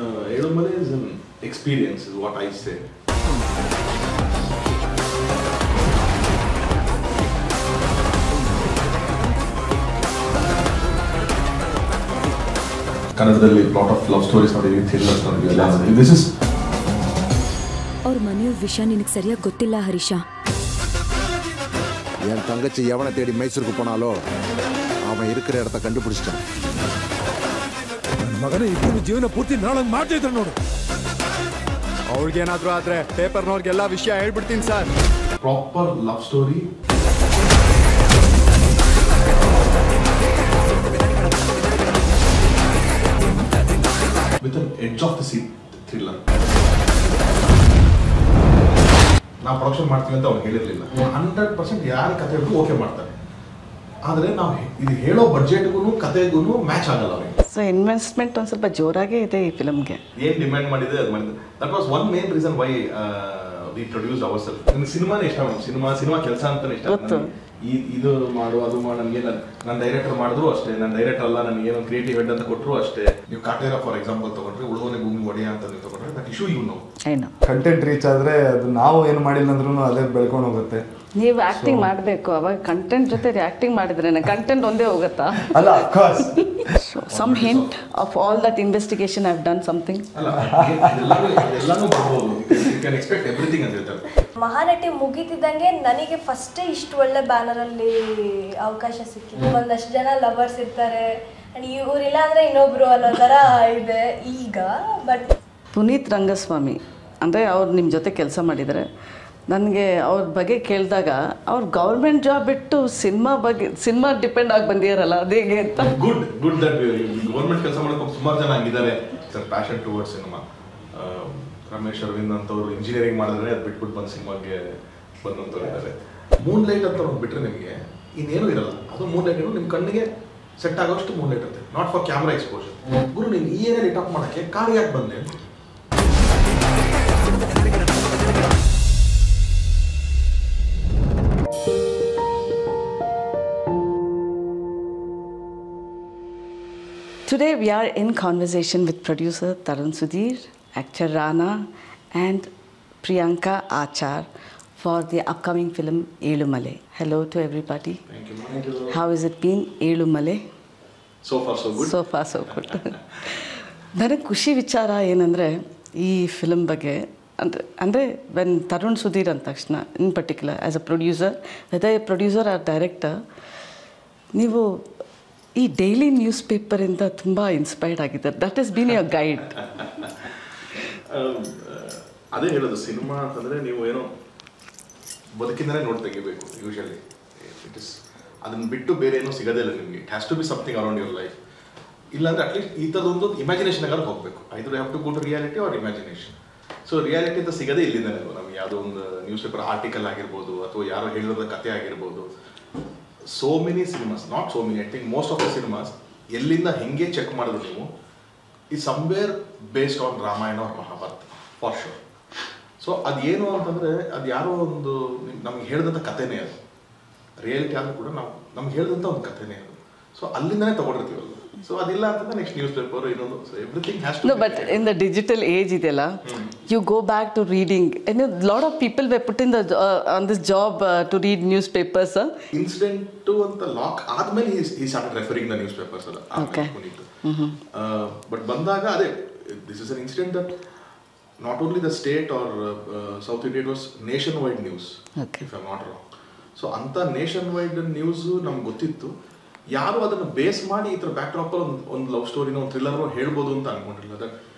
Elumale is an experience, is what I say. ಕನ್ನಡದಲ್ಲಿ lot of love stories ನೋಡಿದ್ವಿ, thrillers ನೋಡಿದ್ವಿ ಎಲ್ಲ ನೋಡಿದ್ವಿ. ದಿಸ್ ಇಸ್ ಅವ್ರ ಮನೆಯವ್ರ ವಿಷಯ ನಿನಗೆ ಸರಿಯಾಗಿ ಗೊತ್ತಿಲ್ಲ ಹರೀಶ. என் தங்கச்சி எவனை தேடி மைசூருக்கு போனாலோ அவன் இருக்கிற இடத்த கண்டுபிடிச்சிட்டான். ನನ್ನ ಮಗನೇ ಇಬ್ಬರು ಜೀವನ ಪೂರ್ತಿ ನಾಳಂಗ್ ಮಾಡ್ತಿದ್ರು ನೋಡು. ಅವ್ರಿಗೇನಾದ್ರೂ ಆದ್ರೆ ಪೇಪರ್ನವ್ರಿಗೆಲ್ಲ ವಿಷಯ ಹೇಳ್ಬಿಡ್ತೀನಿ sir. Proper love story, with an edge of the seat thriller. ನಾವು ಪ್ರೊಡಕ್ಷನ್ ಮಾಡ್ತೀವಿ ಅಂತ ಅವ್ನು ಹೇಳಿರಲಿಲ್ಲ. 100% ಯಾರು ಕತೆ ಹೇಳಿದ್ರು ಓಕೆ ಮಾಡ್ತಾರೆ. ಆದರೆ ನಾವು ಇದು ಹೇಳೋ ಬಡ್ಜೆಟ್ಗೂ ಕತೆಗೂ ಮ್ಯಾಚ್ ಆಗಲ್ಲ ಅವರಿಗೆ. ಸೊ ಇನ್ವೆಸ್ಟ್ಮೆಂಟ್ ಒಂದು ಸ್ವಲ್ಪ ಜೋರಾಗೇ ಇದೆ ಈ ಫಿಲಮ್ಗೆ. ಏನು ಡಿಮ್ಯಾಂಡ್ ಮಾಡಿದೆ ಅದು ಮಾಡಿದೆ. That was one main reason why we produce our self. ನನಗೆ ಸಿನಿಮಾನೇ ಇಷ್ಟ, ಸಿನಿಮಾ ಕೆಲಸ ಅಂತಾನೆ ಇಷ್ಟ. ಇದು ಮಾಡು ಅದು ಮಾಡು, ನನಗೆ ನನ್ನ ಡೈರೆಕ್ಟರ್ ಮಾಡಿದ್ರು ಅಷ್ಟೇ, ನನ್ನ ಡೈರೆಕ್ಟರ್ ಅಲ್ಲ ನನಗೆ ಏನೋ ಕ್ರಿಯೇಟಿವ್ ಹೆಡ್ ಅಂತ ಕೊಟ್ಟರು ಅಷ್ಟೇ. ನೀವು ಕಾಟೇರ ಫಾರ್ ಎಕ್ಸಾಂಪಲ್ ತಗೊಂಡ್ರೆ, ಉಳುವನೆ ಭೂಮಿ ಒಡೆಯ ಅಂತ ನೀವು ತಗೊಂಡ್ರೆ, that issue you know. Content reach ಆದರೆ ಅದು ನಾವು ಏನು ಮಾಡಿಲ್ಲ ಅಂದ್ರೂ ಅದೇ ಬೆಳ್ಕೊಂಡು ಹೋಗುತ್ತೆ. ನೀವು ಆಕ್ಟಿಂಗ್ ಮಾಡಬೇಕು, ಅವಾಗ ಕಂಟೆಂಟ್ ಜೊತೆ ಆಕ್ಟಿಂಗ್ ಮಾಡಿದ್ರೆ ಕಂಟೆಂಟ್ ಒಂದೇ ಹೋಗುತ್ತಾ? ಅಲ್ಲ, of course some hint of all that investigation I have done something. ಅಲ್ಲ, ಎಲ್ಲಾನು ಬರ್ಬೋದು, ಯು ಕ್ಯಾನ್ ಎಕ್ಸ್ಪೆಕ್ಟ್ ಎವ್ರಿಥಿಂಗ್ ಅಂತ ಹೇಳ್ತಾರೆ. ಮಹಾನಟಿ ಮುಗಿತಿದ್ದಂಗೆ ನನಗೆ ಫಸ್ಟ್ ಇಷ್ಟು ಒಳ್ಳೆ ಬ್ಯಾನರಲ್ಲಿ ಅವಕಾಶ ಸಿಕ್ಕಿದೆ. ಒಂದಷ್ಟು ಜನ ಲವರ್ಸ್ ಇರ್ತಾರೆ, ಇವರಿಲ್ಲ ಅಂದರೆ ಇನ್ನೊಬ್ರು ಅನ್ನೋ ಥರ ಇದೆ ಈಗ. ಬಟ್ ಪುನೀತ್ ರಂಗಸ್ವಾಮಿ ಅಂದರೆ ಅವ್ರು ನಿಮ್ಮ ಜೊತೆ ಕೆಲಸ ಮಾಡಿದರೆ, ನನಗೆ ಅವ್ರ ಬಗ್ಗೆ ಕೇಳಿದಾಗ ಅವ್ರು ಗೌರ್ಮೆಂಟ್ ಜಾಬ್ ಬಿಟ್ಟು ಸಿನಿಮಾ ಡಿಪೆಂಡ್ ಆಗಿ ಬಂದಿರಲ್ಲ, ಅದೇಗೆ ಅಂತ. ಗುಡ್ ದಟ್ ಗೌರ್ಮೆಂಟ್ ಕೆಲಸ ಮಾಡೋಕೆ ಸುಮಾರು ಜನ ಆಗಿದ್ದಾರೆ. Sir passion towards cinema. Ramesh Aravind ಅಂತವ್ರು ಇಂಜಿನಿಯರಿಂಗ್ ಮಾಡಿದ್ರೆ ಅದು ಬಿಟ್ಬಿಟ್ಟು ಬಂದು ಸಿನಿಮಾಗೆ ಬಂದಂಥವ್ರು ಇದ್ದಾರೆ. ಮೂನ್ ಲೈಟ್ ಅಂತ ಒಂದು ಬಿಟ್ಟರೆ ನಿಮಗೆ ಇನ್ನೇನು ಇರಲ್ಲ. ಅದು ಮೂನ್ ಲೈಟ್ ನಿಮ್ಮ ಕಣ್ಣಿಗೆ ಸೆಟ್ ಆಗೋಷ್ಟು ಮೂನ್ ಲೈಟ್ ಇರುತ್ತೆ, ನಾಟ್ ಫಾರ್ ಕ್ಯಾಮ್ರಾ ಎಕ್ಸ್ಪೋಜರ್. ಗುರು ನೀನು ಈ ಏನೇ ಲಿಟ್ ಆಫ್ ಮಾಡೋಕ್ಕೆ ಕಾರ್ ಯಾಕೆ ಬಂದೆ? Today we are in conversation with producer Tarun Sudhir, actor Rana and Priyanka Achar for the upcoming film Elumale. Hello to everybody. Thank you. How has it been, Elumale? So far so good. So far so good. ನನಗೆ ಖುಷಿ ವಿಚಾರ ಏನಂದರೆ ಈ film ಬಗ್ಗೆ ಅಂದರೆ when Tarun Sudhir ಅಂದ ತಕ್ಷಣ in particular as a producer, whether a producer or director, ನೀವು ಈ ಡೈಲಿ ನ್ಯೂಸ್ ಪೇಪರಿಂದ ತುಂಬ ಇನ್ಸ್ಪೈರ್ಡ್ ಆಗಿದ್ದಾರೆ. That is been your guide. ಅದೇ ಹೇಳೋದು, ಸಿನಿಮಾ ಅಂತಂದರೆ ನೀವು ಏನೋ ಬದುಕಿಂದಲೇ ನೋಡಿ ತೆಗಿಬೇಕು ಯೂಶಲಿ. ಇಟ್ ಇಸ್ ಅದನ್ನು ಬಿಟ್ಟು ಬೇರೆ ಏನೂ ಸಿಗೋದೇ ಇಲ್ಲ ನಿಮಗೆ. It has to be something around your life. ಇಲ್ಲಾಂದರೆ ಅಟ್ಲೀಸ್ಟ್ ಈ ಥರದೊಂದು ಇಮ್ಯಾಜಿನೇಷನ್ಗಾರು ಹೋಗಬೇಕು. Either have to go to reality or imagination. So reality ಅಂತ ಸಿಗೋದೇ ಇಲ್ಲಿಂದಲೇ. ನಮ್ಗೆ ಯಾವುದೋ ಒಂದು ನ್ಯೂಸ್ ಪೇಪರ್ ಆರ್ಟಿಕಲ್ ಆಗಿರ್ಬೋದು, ಅಥವಾ ಯಾರೋ ಹೇಳಿರೋದ ಕತೆ ಆಗಿರ್ಬೋದು. So many cinemas, not so many, I think most of the cinemas ಎಲ್ಲಿಂದ ಹೆಂಗೆ ಚೆಕ್ ಮಾಡಿದ್ರು ನೀವು, ಈ somewhere based on Ramayana or Mahabharata for sure. So ಅದೇನು ಅಂತಂದರೆ ಅದು ಯಾರೋ ಒಂದು ನಮ್ಗೆ ಹೇಳಿದಂಥ ಕಥೆನೇ ಅದು. ರಿಯಾಲಿಟಿ ಆದರೂ ಕೂಡ ನಮ್ಗೆ ಹೇಳಿದಂಥ ಒಂದು ಕಥೆನೇ ಅದು. ಸೊ ಅಲ್ಲಿಂದನೇ ತೊಗೊಂಡಿರ್ತೀವಲ್ಲ. ಸೊ ಅದಿಲ್ಲ ಅಂತಂದ್ರೆ ನೆಕ್ಸ್ಟ್ ನ್ಯೂಸ್ ಪೇಪರ್ ಇನ್ನೊಂದು. So everything has to. No, but in the digital age ಇದೆಲ್ಲ, you go back to reading. And a lot of people were put in the on this job to read newspapers. Incident ಅಂತ lock ಆದ್ಮೇಲೆ he started referring the newspapers ಅಲ್ಲ. Okay. But ಬಂದಾಗ ಅದೇ, this is an incident that not only the state or South India, it was nationwide news, if I am not wrong. So ಅಂಥ nationwide news ನಮ್ಗೆ ಗೊತ್ತಿತ್ತು. ಯಾರು ಅದನ್ನು base ಮಾಡಿ ಈ ಥರ ಬ್ಯಾಕ್ ಡ್ರಾಪಲ್ಲಿ ಒಂದು ಲವ್ ಸ್ಟೋರಿನ, ಒಂದು ಥ್ರಿಲ್ಲರ್ನೋ ಹೇಳ್ಬೋದು ಅಂತ ಅಂದ್ಕೊಂಡಿಲ್ಲ.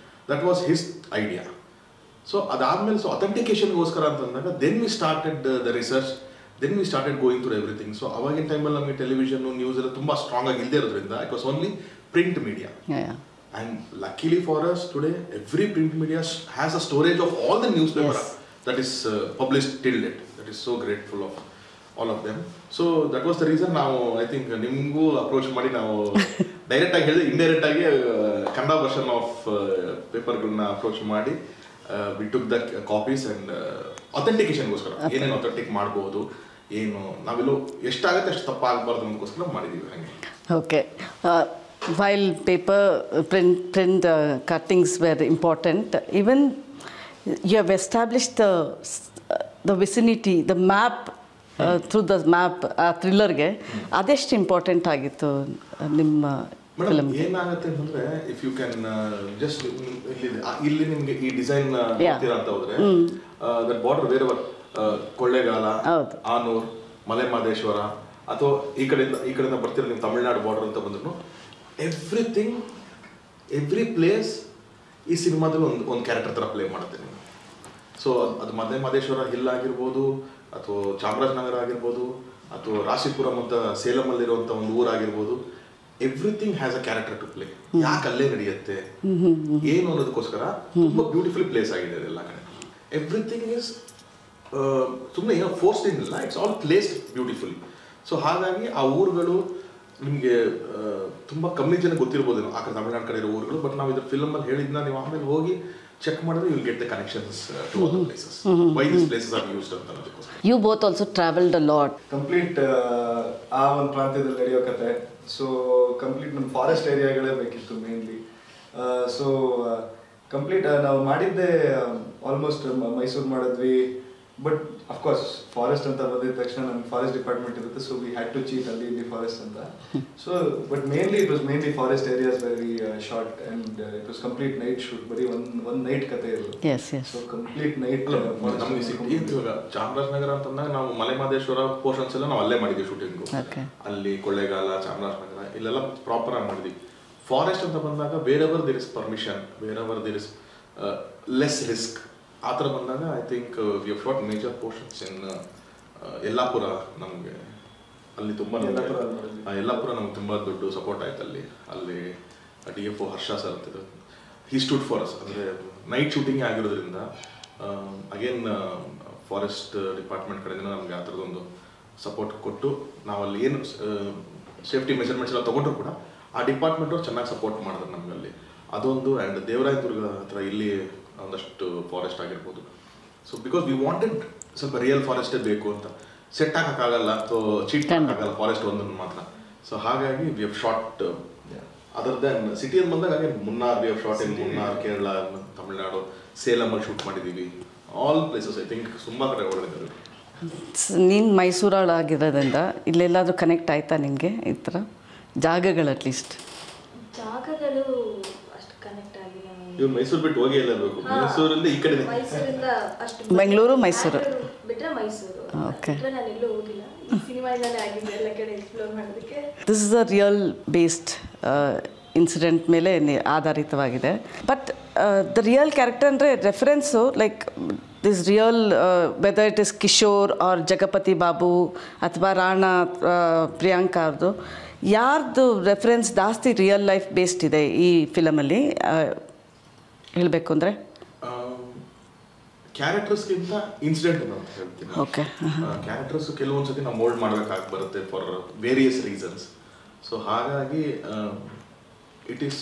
That was his idea. So ಅದಾದಮೇಲೆ ಸೊ ಅಥೆಂಟಿಕೇಶನ್ಗೋಸ್ಕರ ಅಂತಂದಾಗ then we started the research, then we started going through everything. So ಅವಾಗಿನ ಟೈಮಲ್ಲಿ ನಮಗೆ ಟೆಲಿವಿಷನ್ನು ನ್ಯೂಸ್ ಎಲ್ಲ ತುಂಬ ಸ್ಟ್ರಾಂಗ್ ಆಗಿ ಇಲ್ಲದೆ ಇರೋದ್ರಿಂದ it was only print media. And luckily for us today, every print media has a storage of all the newspaper that is published till date. That is so grateful of all of them. So that was the reason now I think nimgu approach ಮಾಡಿ ನಾವು direct ಆಗಿ ಹೇಳಿದ್ರೆ indirect ಆಗಿ Kannada version of ಪೇಪರ್ಗಳನ್ನ approach ಮಾಡಿ we took the copies and authenticationಗೋಸ್ಕರ ಏನೇನು authentic ಮಾಡ್ಬೋದು, ಏನು ನಾವೆಲ್ಲೋ ಎಷ್ಟಾಗುತ್ತೆ ಅಷ್ಟು ತಪ್ಪಾಗಬಾರ್ದು ಅನ್ನೋದಕ್ಕೋಸ್ಕರ ಮಾಡಿದ್ದೀವಿ. ಹಾಗೆ okay, while paper print cuttings were important, even you have established the vicinity, the map through the map ಥ್ರಿಲ್ಲರ್ಗೆ ಅದೆಷ್ಟು ಇಂಪಾರ್ಟೆಂಟ್ ಆಗಿತ್ತು ನಿಮ್ಮ ಮೇಡಮ್ ಏನಾಗುತ್ತೆ ಅಂತಂದ್ರೆ ಇಫ್ ಯು ಕ್ಯಾನ್ ಜಸ್ಟ್ ಇಲ್ಲಿ ನಿಮಗೆ ಈ ಡಿಸೈನ್ ಅಂತ ಹೋದ್ರೆ that border wherever Kollegal, Anoor, Male Mahadeshwara ಅಥವಾ ಈ ಕಡೆಯಿಂದ ಬರ್ತಿರೋ ನೀವು ತಮಿಳ್ನಾಡು ಬಾರ್ಡರ್ ಅಂತ ಬಂದ್ರು ಎವ್ರಿಥಿಂಗ್ ಎವ್ರಿ ಪ್ಲೇಸ್ ಈ ಸಿನಿಮಾದಲ್ಲಿ ಒಂದು ಕ್ಯಾರೆಕ್ಟರ್ ಥರ ಪ್ಲೇ ಮಾಡುತ್ತೆ ನೀವು. ಸೊ ಅದು ಮಲೆ ಮಹದೇಶ್ವರ ಹಿಲ್ ಆಗಿರ್ಬೋದು ಅಥವಾ ಚಾಮರಾಜನಗರ ಆಗಿರ್ಬೋದು ಅಥವಾ ರಾಶಿಪುರಂ ಅಂತ ಸೇಲಮಲ್ಲಿರುವಂಥ ಒಂದು ಊರಾಗಿರ್ಬೋದು, everything has a character to play. ಯಾಕೆ ಅಲ್ಲೇ ನಡೆಯುತ್ತೆ ಏನು ಅನ್ನೋದಕ್ಕೋಸ್ಕರ ತುಂಬ ಬ್ಯೂಟಿಫುಲ್ ಪ್ಲೇಸ್ ಆಗಿದೆ ಅದೆಲ್ಲ ಕಡೆ. ಎವ್ರಿಥಿಂಗ್ ಇಸ್ ಸುಮ್ಮನೆ ಏನೋ ಫೋರ್ಸ್ಡ್ ಇಲ್ಲ, it's all placed beautifully. So ಹಾಗಾಗಿ ಆ ಊರುಗಳು ನಿಮಗೆ ತುಂಬ ಕಮ್ಮಿ ಜನ ಗೊತ್ತಿರ್ಬೋದೇನೋ ಆ ಕಡೆ ತಮಿಳ್ನಾಡು ಕಡೆ ಇರೋ ಊರುಗಳು. ಬಟ್ ನಾವು ಇದ್ರ ಫಿಲ್ಮಲ್ಲಿ ಹೇಳಿದ್ನ ನೀವು ಆಮೇಲೆ ಹೋಗಿ ಚೆಕ್ ಮಾಡಿದ್ರೆ you'll get the connections to other places. Why these places are used ಅಂತ ಅನ್ನೋದಕ್ಕೋಸ್ಕರ. You both also traveled a lot. Complete ಆ ಒಂದು ಪ್ರಾಂತ್ಯದಲ್ಲಿ ನಡೆಯೋ ಕತೆ. ಸೊ ಕಂಪ್ಲೀಟ್ ನಮ್ಮ ಫಾರೆಸ್ಟ್ ಏರಿಯಾಗಳೇ ಬೇಕಿತ್ತು ಮೇನ್ಲಿ. ಸೊ ಕಂಪ್ಲೀಟ್ ನಾವು ಮಾಡಿದ್ದೆ ಆಲ್ಮೋಸ್ಟ್ ಮೈಸೂರು ಮಾಡಿದ್ವಿ. ಬಟ್ ಅಫ್ಕೋರ್ಸ್ ಫಾರೆಸ್ಟ್ ಅಂತ ಬಂದಿದ ತಕ್ಷಣ ನಮ್ಗೆ ಫಾರೆಸ್ಟ್ ಡಿಪಾರ್ಟ್ಮೆಂಟ್ ಇರುತ್ತೆ. So we had to cheat ಅಲ್ಲಿ ಇಲ್ಲಿ ಫಾರೆಸ್ಟ್ ಅಂತ. So but mainly it was mainly forest areas very short and it was complete night shoot. ಬರೀ ಒಂದು ನೈಟ್ ಕತೆ ಇದು. So complete night. ನಮಗೆ ಸಿಟಿ ಇವಾಗ ಚಾಮರಾಜನಗರ ಅಂತಂದಾಗ ನಾವು ಮಲೆ ಮಹದೇಶ್ವರ ಪೋರ್ಷನ್ಸ್ ಎಲ್ಲ ನಾವು ಅಲ್ಲೇ ಮಾಡಿದ್ವಿ ಶೂಟಿಂಗು. ಅಲ್ಲಿ ಕೊಳ್ಳೇಗಾಲ, ಚಾಮರಾಜನಗರ ಇಲ್ಲೆಲ್ಲ ಪ್ರಾಪರ್ ಆಗಿ ಮಾಡಿದ್ವಿ. ಫಾರೆಸ್ಟ್ ಅಂತ ಬಂದಾಗ wherever there is permission, wherever there is less risk ಆ ಥರ ಬಂದಾಗ I think we have shot major portions in Yellapur. ನಮಗೆ ಅಲ್ಲಿ ತುಂಬ ಯಲ್ಲಾಪುರ ನಮ್ಗೆ ತುಂಬ ದೊಡ್ಡ ಸಪೋರ್ಟ್ ಆಯ್ತು. ಅಲ್ಲಿ DFO ಹರ್ಷ ಸರ್ ಅಂತಿದ್ರು, ಹಿ ಸ್ಟುಡ್ ಫಾರ್ ಅಸ್. ಅಂದರೆ ನೈಟ್ ಶೂಟಿಂಗ್ ಆಗಿರೋದ್ರಿಂದ ಅಗೇನ್ ಫಾರೆಸ್ಟ್ ಡಿಪಾರ್ಟ್ಮೆಂಟ್ ಕಡೆಯಿಂದ ನಮಗೆ ಆ ಥರದೊಂದು ಸಪೋರ್ಟ್ ಕೊಟ್ಟು ನಾವಲ್ಲಿ ಏನು ಸೇಫ್ಟಿ ಮೆಷರ್ಮೆಂಟ್ಸ್ ಎಲ್ಲ ತೊಗೊಂಡ್ರು ಕೂಡ ಆ ಡಿಪಾರ್ಟ್ಮೆಂಟ್ ಅವ್ರು ಚೆನ್ನಾಗಿ ಸಪೋರ್ಟ್ ಮಾಡಿದ್ರು ನಮಗಲ್ಲಿ. ಅದೊಂದು ಆ್ಯಂಡ್ ದೇವರಾಯದುರ್ಗ ಹತ್ರ ಇಲ್ಲಿ ಒಂದಷ್ಟು ಫಾರೆಸ್ಟ್ ಆಗಿರ್ಬೋದು. ಸೊ ಬಿಕಾಸ್ ವಿ ವಾಂಟೆಡ್ ಸ್ವಲ್ಪ ರಿಯಲ್ ಫಾರೆಸ್ಟೇ ಬೇಕು ಅಂತ, ಸೆಟ್ ಹಾಕೋಕ್ಕಾಗಲ್ಲ ಅಥವಾ ಚೀಟ್ ಹಾಕೋಕ್ಕಾಗಲ್ಲ ಫಾರೆಸ್ಟ್ ಒಂದನ್ನು ಮಾತ್ರ. ಸೊ ಹಾಗಾಗಿ we have shot other then ಸಿಟಿಯಲ್ಲಿ ಬಂದಾಗ ಹಾಗೆ Munnar, we have shot in Munnar, Kerala, Tamil Nadu, ಸೇಲಮಲ್ಲಿ ಶೂಟ್ ಮಾಡಿದ್ದೀವಿ. ಆಲ್ ಪ್ಲೇಸಸ್ ಐ ಥಿಂಕ್ ತುಂಬ ಕಡೆ ಒಳ್ಳೆದಿದೆ. ನೀನು ಮೈಸೂರಾಗಿರೋದ್ರಿಂದ ಇಲ್ಲೆಲ್ಲಾದರೂ ಕನೆಕ್ಟ್ ಆಯ್ತಾ ನಿನಗೆ ಈ ಥರ ಜಾಗಗಳು? ಅಟ್ಲೀಸ್ಟ್ ಜಾಗಗಳು ಅಷ್ಟು ಕನೆಕ್ಟ್ ಆಗಿಲ್ಲ. ಇವ್ರು ಮೈಸೂರು ಬಿಟ್ಟು ಹೋಗಿ ಎಲ್ಲ ಬೇಕು. ಮೈಸೂರಿಂದ ಈ ಕಡೆ ಮೈಸೂರಿಂದ ಅಷ್ಟು ಬೆಂಗಳೂರು, ಮೈಸೂರು ಬಿಟ್ಟರೆ ಮೈಸೂರು. ಓಕೆ. ನಾನು ಎಲ್ಲೂ ಹೋಗಿಲ್ಲ. ಸಿನಿಮಾಯಿಂದಲೇ ಆಗಿದೆ ಎಲ್ಲ ಕಡೆ ಎಕ್ಸ್ಪ್ಲೋರ್ ಮಾಡೋದಕ್ಕೆ. This is a real based incident ಮೇಲೆ ಆಧಾರಿತವಾಗಿದೆ. ಬಟ್ ದ ರಿಯಲ್ ಕ್ಯಾರೆಕ್ಟರ್ ಅಂದರೆ reference like this real whether it is Kishore or Jagapathi Babu ಅಥವಾ ರಾಣಾ ಪ್ರಿಯಾಂಕಾ ಅವ್ರದ್ದು, ಯಾರ್ದು ರೆಫರೆನ್ಸ್ ಜಾಸ್ತಿ ರಿಯಲ್ ಲೈಫ್ ಬೇಸ್ಡ್ ಇದೆ ಈ ಫಿಲಮಲ್ಲಿ ಹೇಳಬೇಕು ಅಂದರೆ? ಕ್ಯಾರೆಕ್ಟರ್ಸ್ಗಿಂತ ಇನ್ಸಿಡೆಂಟ್ ಅಂತ ಹೇಳ್ತೀನಿ. ಓಕೆ. ಕ್ಯಾರೆಕ್ಟರ್ಸ್ ಕೆಲವೊಂದ್ಸತಿ ನಾವು ಮೋಲ್ಡ್ ಮಾಡಬೇಕಾಗಿ ಬರುತ್ತೆ ಫಾರ್ ವೇರಿಯಸ್ ರೀಸನ್ಸ್. ಸೊ ಹಾಗಾಗಿ it is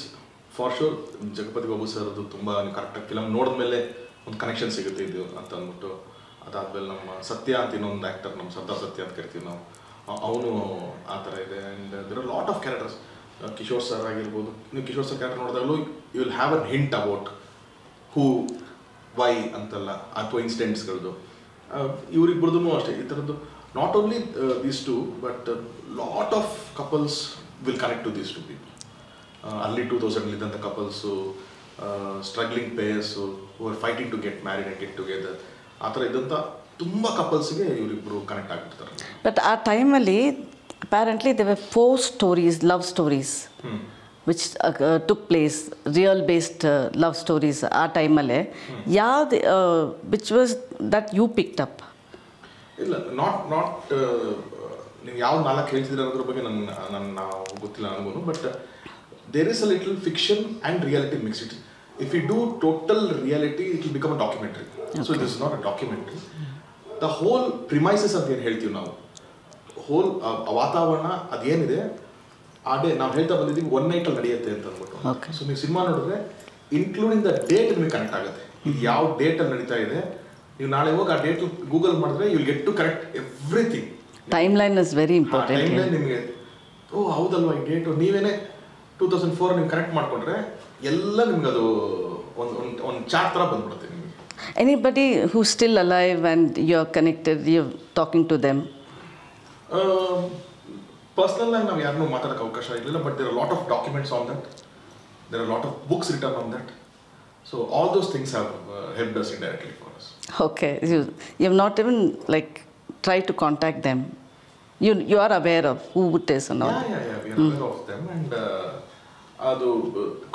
for sure Jagapathi Babu ಸರ್ದು ತುಂಬ ಕರೆಕ್ಟಾಗಿ ಫಿಲಮ್ ನೋಡಿದ್ಮೇಲೆ ಒಂದು ಕನೆಕ್ಷನ್ ಸಿಗುತ್ತೆ ಇದು ಅಂತ ಅಂದ್ಬಿಟ್ಟು. ಅದಾದಮೇಲೆ ನಮ್ಮ ಸತ್ಯ ಅಂತ ಇನ್ನೊಂದು ಆ್ಯಕ್ಟರ್, ನಮ್ಮ ಸರ್ದಾರ್ ಸತ್ಯ ಅಂತ ಕರಿತೀವಿ ನಾವು, ಅವನು ಆ ಥರ ಇದೆ. And there are lot of characters. Kishore sir ಆಗಿರ್ಬೋದು, ನೀವು ಕಿಶೋರ್ ಸರ್ ಕ್ಯಾರೆಕ್ಟರ್ ನೋಡಿದಾಗಲೂ you will have an hint about who why ಅಂತೆಲ್ಲ ಅಥವಾ ಇನ್ಸಿಡೆಂಟ್ಸ್ಗಳದ್ದು. ಇವರಿಬ್ಬರದೂ ಅಷ್ಟೇ ಈ ಥರದ್ದು. Not only these two but lot of couples will connect to these two people. ಅಲ್ಲಿ 2000 ಇದ್ದಂಥ couples, struggling pairs who are fighting to get married and get together, ಆ ಥರ ಇದ್ದಂಥ ತುಂಬ ಕಪಲ್ಸ್ಗೆ ಇವರಿಬ್ಬರು ಕನೆಕ್ಟ್ ಆಗಿರ್ತಾರೆ. ಬಟ್ ಆ ಟೈಮಲ್ಲಿ apparently they were 4 stories, love stories which took place, real based love stories ಆ ಟೈಮಲ್ಲೇ. ಯಾವ್ದು which was that you picked up? ಇಲ್ಲ, ನಾಟ್ ನೀವು ಯಾವ 4 ಹೇಳ್ತಿದ್ರೆ ಅನ್ನೋದ್ರ ಬಗ್ಗೆ ನನ್ನ ಗೊತ್ತಿಲ್ಲ ನನಗೂ. But there is a little fiction and reality mixed. If you do total reality it will become a documentary. So it is not a documentary. The whole premises ಅಂತ ಏನು ಹೇಳ್ತೀವಿ ನಾವು, ಹೋಲ್ ವಾತಾವರಣ ಅದೇನಿದೆ ಆ ಡೇ ನಾವು ಹೇಳ್ತಾ ಬಂದಿದ್ದೀವಿ 1 night ನಡೆಯುತ್ತೆ ಅಂತ ಅಂದ್ಬಿಟ್ಟು. ಸೊ ನೀವು ಸಿನಿಮಾ ನೋಡಿದ್ರೆ ಇನ್ಕ್ಲೂಡಿಂಗ್ ದ ಡೇಟ್ ನಿಮಗೆ ಕನೆಕ್ಟ್ ಆಗುತ್ತೆ. ಇದು ಯಾವ ಡೇಟಲ್ಲಿ ನಡೀತಾ ಇದೆ, ನೀವು ನಾಳೆ ಹೋಗಿ ಆ ಡೇಟ್ ಗೂಗಲ್ ಮಾಡಿದ್ರೆ you will get to correct everything. Timeline is very important. Timeline ನಿಮಗೆ ಹೌದಲ್ವಾ ಈ ಡೇಟು, ನೀವೇನೇ 2004 ನೀವು ಕನೆಕ್ಟ್ ಮಾಡಿಕೊಂಡ್ರೆ ಎಲ್ಲ ನಿಮ್ಗೆ ಅದು ಒಂದು ಚಾರ್ಟ್ ಥರ ಬಂದ್ಬಿಡುತ್ತೆ ನಿಮಗೆ. Anybody who's still alive and you're connected, you're talking to them? Personal ಆಗಿ ನಾವು ಯಾರನ್ನೂ ಮಾತಾಡೋಕ್ಕೆ ಅವಕಾಶ ಇರಲಿಲ್ಲ, but there are lot of documents on that, there are lot of books return on that, so all those things have helped us indirectly for us. Okay, you have not even like tried to contact them. You are aware of who it is and all. Yeah, we are aware of them, and ಅದು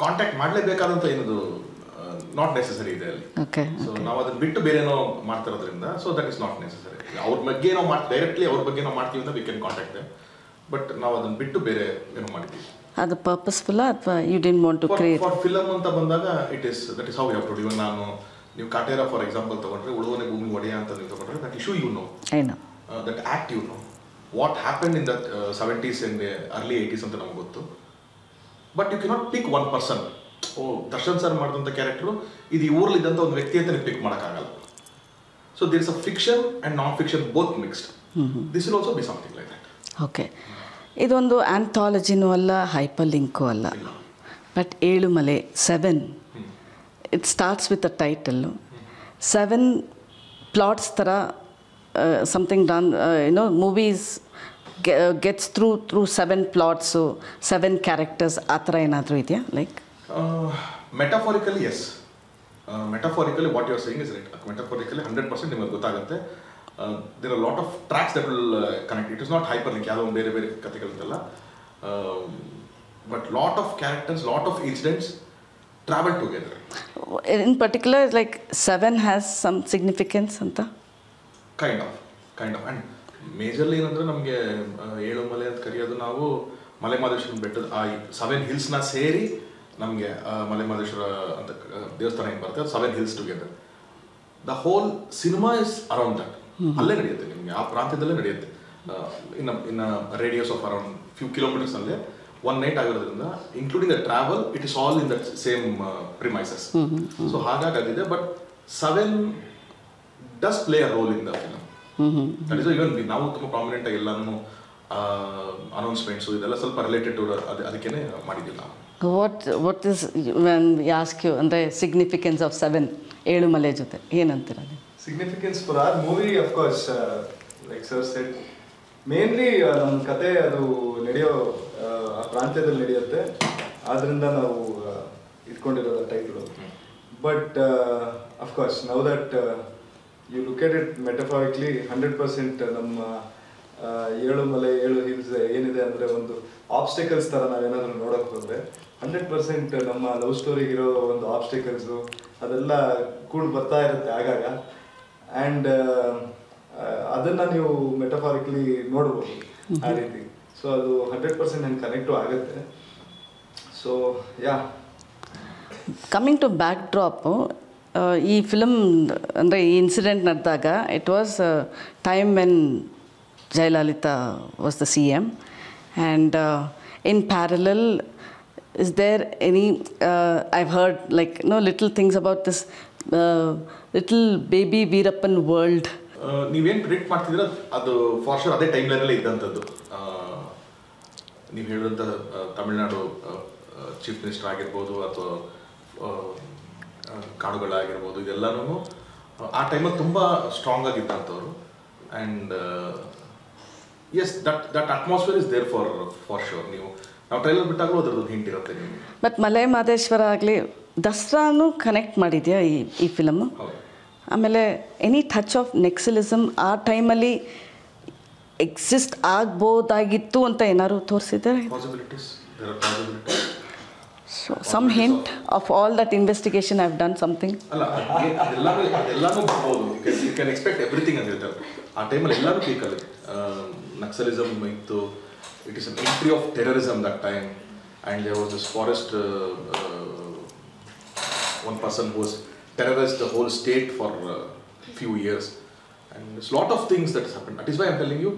contact ಮಾಡಲೇಬೇಕಾದಂಥ ಏನದು not necessary ಇದೆ ಅಲ್ಲಿ. Okay. So ನಾವು ಅದನ್ನ ಬಿಟ್ಟು ಬೇರೆ ಏನೋ ಮಾಡ್ತಿರೋದ್ರಿಂದ, so that is not necessary. ಅವ್ರ ಬಗ್ಗೆ ನಾವು ಡೈರೆಕ್ಟ್ಲಿ ಅವ್ರ ಬಗ್ಗೆ ನಾವು ಮಾಡ್ತೀವಿ ಅಂತ we can contact them, but ನಾವು ಅದನ್ನ ಬಿಟ್ಟು ಬೇರೆ ಏನೋ ಮಾಡಿದ್ದೀವಿ. ಅದು ಪರ್ಪಸ್ಫುಲ್ ಅಥವಾ you didn't want to create? For film ಅಂತ ಬಂದಾಗ that is how you have to do. ನಾನು ನೀವು ಕಾಟೇರ ಫಾರ್ ಎಕ್ಸಾಂಪಲ್ ತಗೊಂಡ್ರೆ, ಉಳುವನೆ ಭೂಮಿ ಒಡೆಯ ಅಂತ ನೀವು ತಗೊಂಡ್ರೆ, that issue you know, that act you know, what happen in that 70s and early 80s ಅಂತ ನಮ್ಗೆ ಗೊತ್ತು. But you cannot pick one person. Darshan sir ಮಾಡಿದಂಥ ಕ್ಯಾರೆಕ್ಟರು ಇದು ಈ ಊರಲ್ಲಿದ್ದಂಥ ಒಂದು ವ್ಯಕ್ತಿ ಅಂತ ನೀವು ಪಿಕ್ ಮಾಡೋಕ್ಕಾಗಲ್ಲ. So there is a fiction and non fiction both mixed. This will also be something like that. Okay, ಇದೊಂದು ಆಂಥಾಲಜಿನೂ ಅಲ್ಲ, ಹೈಪರ್ ಲಿಂಕು ಅಲ್ಲ, but Yelumale 7, it starts with a title. 7 plots ಥರ something done, movies gets through 7 plots, 7 characters, ಆ ಥರ ಏನಾದರೂ ಇದೆಯಾ? Like metaphorically yes, metaphorically what you are saying is right. Metaphorically 100% ನಿಮಗೆ ಗೊತ್ತಾಗುತ್ತೆ. There are lot of tracks that will connect. It is not hyper link, ಯಾವುದೋ ಒಂದು ಬೇರೆ ಬೇರೆ ಕಥೆಗಳಿಂದಲ್ಲ, but lot of characters, lot of incidents travel together. In particular like 7 has some significance ಅಂತ? Kind of and majorly ಏನಂದರೆ ನಮಗೆ ಏಳುಮಲೆ ಅಂತ ಕರೆಯೋದು ನಾವು ಮಲೆ ಮಹದೇಶ್ವರ ಬೆಟ್ಟದ ಆ 7 ಹಿಲ್ಸ್ನ ಸೇರಿ ನಮಗೆ ಮಲೆ ಮಹದೇಶ್ವರ ಅಂತ ದೇವಸ್ಥಾನ ಏನು ಬರುತ್ತೆ, 7 hills together. The whole cinema is around that. ಅಲ್ಲೇ ನಡೆಯುತ್ತೆ, ನಿಮಗೆ ಆ ಪ್ರಾಂತ್ಯದಲ್ಲೇ ನಡೆಯುತ್ತೆ. In radius of around few ಕಿಲೋಮೀಟರ್ಸ್ನಲ್ಲೇ ಒನ್ ನೈಟ್ ಆಗಿರೋದ್ರಿಂದ, including the travel, it is all in that same premises. So ಹಾಗಾಗಿ ಅದಿದೆ, but 7 does play a role in the film. That is even ನಾವು ತುಂಬ ಪ್ರಾಮಿನೆಂಟ್ ಆಗಿ ಎಲ್ಲಾನು ಅನೌನ್ಸ್ಮೆಂಟ್ಸು ಇದೆಲ್ಲ ಸ್ವಲ್ಪ ರಿಲೇಟೆಡ್ ಟು ಅದಕ್ಕೇನೆ ಮಾಡಿದ್ದೀವಿ ನಾವು. What is when we ask you ಅಂದರೆ ಸಿಗ್ನಿಫಿಕೆನ್ಸ್ ಆಫ್ 7 ಏಳುಮಲೆ ಜೊತೆ ಏನಂತೀರ? Significance for our movie of course like sir said, mainly ನಮ್ಮ ಕತೆ ಅದು ನಡೆಯೋ ಆ ಪ್ರಾಂತ್ಯದಲ್ಲಿ ನಡೆಯುತ್ತೆ, ಆದ್ದರಿಂದ ನಾವು ಇಟ್ಕೊಂಡಿರೋದು title. But of course now that you look at it metaphorically, 100% ನಮ್ಮ ಏಳುಮಲೆ 7 ಹಿಲ್ಸ್ ಏನಿದೆ ಅಂದರೆ ಒಂದು ಆಬ್ಸ್ಟಿಕಲ್ಸ್ ಥರ ನಾವೇನಾದರೂ ನೋಡೋಕೆ ಹೋದರೆ 100% ನಮ್ಮ ಲವ್ ಸ್ಟೋರಿಗಿರೋ ಒಂದು ಆಬ್ಸ್ಟಿಕಲ್ಸು ಅದೆಲ್ಲ ಕೂಡ ಬರ್ತಾ ಇರುತ್ತೆ ಆಗಾಗ. ಆ್ಯಂಡ್ ಅದನ್ನು ನೀವು ಮೆಟಫಾರಿಕ್ಲಿ ನೋಡ್ಬೋದು ಆ ರೀತಿ. ಸೊ ಅದು 100% ನಂಗೆ ಕನೆಕ್ಟು ಆಗುತ್ತೆ. So ya, coming to backdrop, ಈ ಫಿಲಮ್ ಅಂದರೆ ಈ ಇನ್ಸಿಡೆಂಟ್ ನಡೆದಾಗ it was time when Jayalalithaa was the CM, and in parallel is there any I've heard like little things about this little baby Veerappan world. ನೀವೇನು predict ಮಾಡ್ತಿದ್ರೆ ಅದು for sure ಅದೇ time ಲೈನಲ್ಲೇ ಇದ್ದಂಥದ್ದು. ನೀವು ಹೇಳಿದಂಥ ತಮಿಳ್ನಾಡು ಚೀಫ್ ಮಿನಿಸ್ಟರ್ ಆಗಿರ್ಬೋದು ಅಥವಾ ಕಾಡುಗಳಾಗಿರ್ಬೋದು, ಇದೆಲ್ಲನೂ ಆ ಟೈಮಲ್ಲಿ ತುಂಬ ಸ್ಟ್ರಾಂಗ್ ಆಗಿದ್ದಂಥವ್ರು. And yes, that atmosphere is there for sure. ನಾವು ಟ್ರೈಲರ್ ಬಿಟ್ಟಾಗಲೂ ಅದ್ರದ್ದು ಹಿಂಟ್ ಇರುತ್ತೆ ನಿಮಗೆ. ಬಟ್ ಮಲೆ ಮಹದೇಶ್ವರ ಆಗಲಿ, ದಸರಾನು ಕನೆಕ್ಟ್ ಮಾಡಿದೆಯಾ ಈ ಫಿಲಮು? ಆಮೇಲೆ ಎನಿ ಟಚ್ ಆಫ್ ನೆಕ್ಸಲಿಸಮ್ ಆ ಟೈಮಲ್ಲಿ ಎಕ್ಸಿಸ್ಟ್ ಆಗ್ಬೋದಾಗಿತ್ತು ಅಂತ ಏನಾದ್ರು ತೋರಿಸಿದ್ದಾರೆ? So some hint of all that investigation I have done something? ಅಲ್ಲ, ಅದೆಲ್ಲನೂ ಬರ್ಬೋದು. ಯು ಕ್ಯಾನ್ ಎಕ್ಸ್ಪೆಕ್ಟ್ ಎವ್ರಿಥಿಂಗ್ ಅಂತ ಹೇಳ್ತಾರೆ. ಆ ಟೈಮಲ್ಲಿ ಎಲ್ಲನೂ ಪೀಕಲ್ಲಿ ನಕ್ಸಲಿಸಮ್ ಇತ್ತು. It is an entry of terrorism that time, and there was this forest one person who was terrorized the whole state for few years, and there's a lot of things that has happened. That is why I'm telling you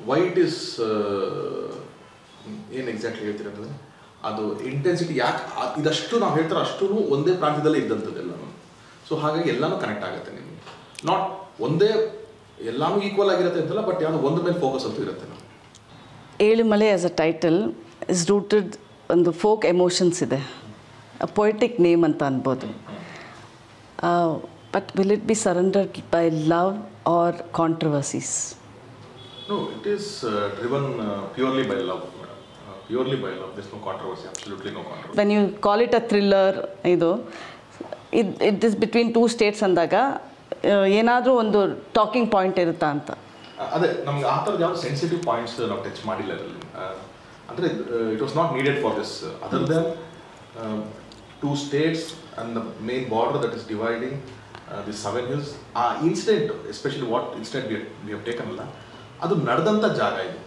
why it is ಏನು exactly ಹೇಳ್ತೀರಂದ್ರೆ ಅದು intensity ಯಾಕೆ ಇದಷ್ಟು ನಾವು ಹೇಳ್ತಾರೆ ಅಷ್ಟೂ ಒಂದೇ ಪ್ರಾಂತ್ಯದಲ್ಲೇ ಇದ್ದಂಥದ್ದು ಎಲ್ಲನೂ. So ಹಾಗಾಗಿ ಎಲ್ಲನೂ ಕನೆಕ್ಟ್ ಆಗುತ್ತೆ ನಿಮಗೆ. ನಾಟ್ ಒಂದೇ ಎಲ್ಲನೂ ಈಕ್ವಲ್ ಆಗಿರುತ್ತೆ ಅಂತಲ್ಲ, ಬಟ್ ಯಾವುದೋ ಒಂದು ಮೇಲೆ ಫೋಕಸ್ ಅಂತೂ ಇರುತ್ತೆ. ನಾವು Yelumale as a title is rooted ಒಂದು ಫೋಕ್ ಎಮೋಷನ್ಸ್ ಇದೆ, ಪೊಯಿಟಿಕ್ ನೇಮ್ ಅಂತ ಅನ್ಬೋದು. But will it be surrendered by love or controversies? No, it is driven purely by love, madam. Purely by love. There's no controversy. Absolutely no controversy. When you call it a thriller, it is between two states ಅಂದಾಗ ಏನಾದರೂ ಒಂದು talking point ಇರುತ್ತಾ ಅಂತ. ಅದೇ ನಮ್ಗೆ ಆ ಥರದ್ದು ಯಾವ ಸೆನ್ಸಿಟಿವ್ ಪಾಯಿಂಟ್ಸ್ ನಾವು ಟಚ್ ಮಾಡಿಲ್ಲ ಇದರಲ್ಲಿ. ಅಂದರೆ it was not needed for this other than two states and the main border that is dividing the 7 hills. ಆ incident especially what incident we have taken ಅಲ್ಲ, ಅದು ನಡೆದಂಥ ಜಾಗ ಇದು.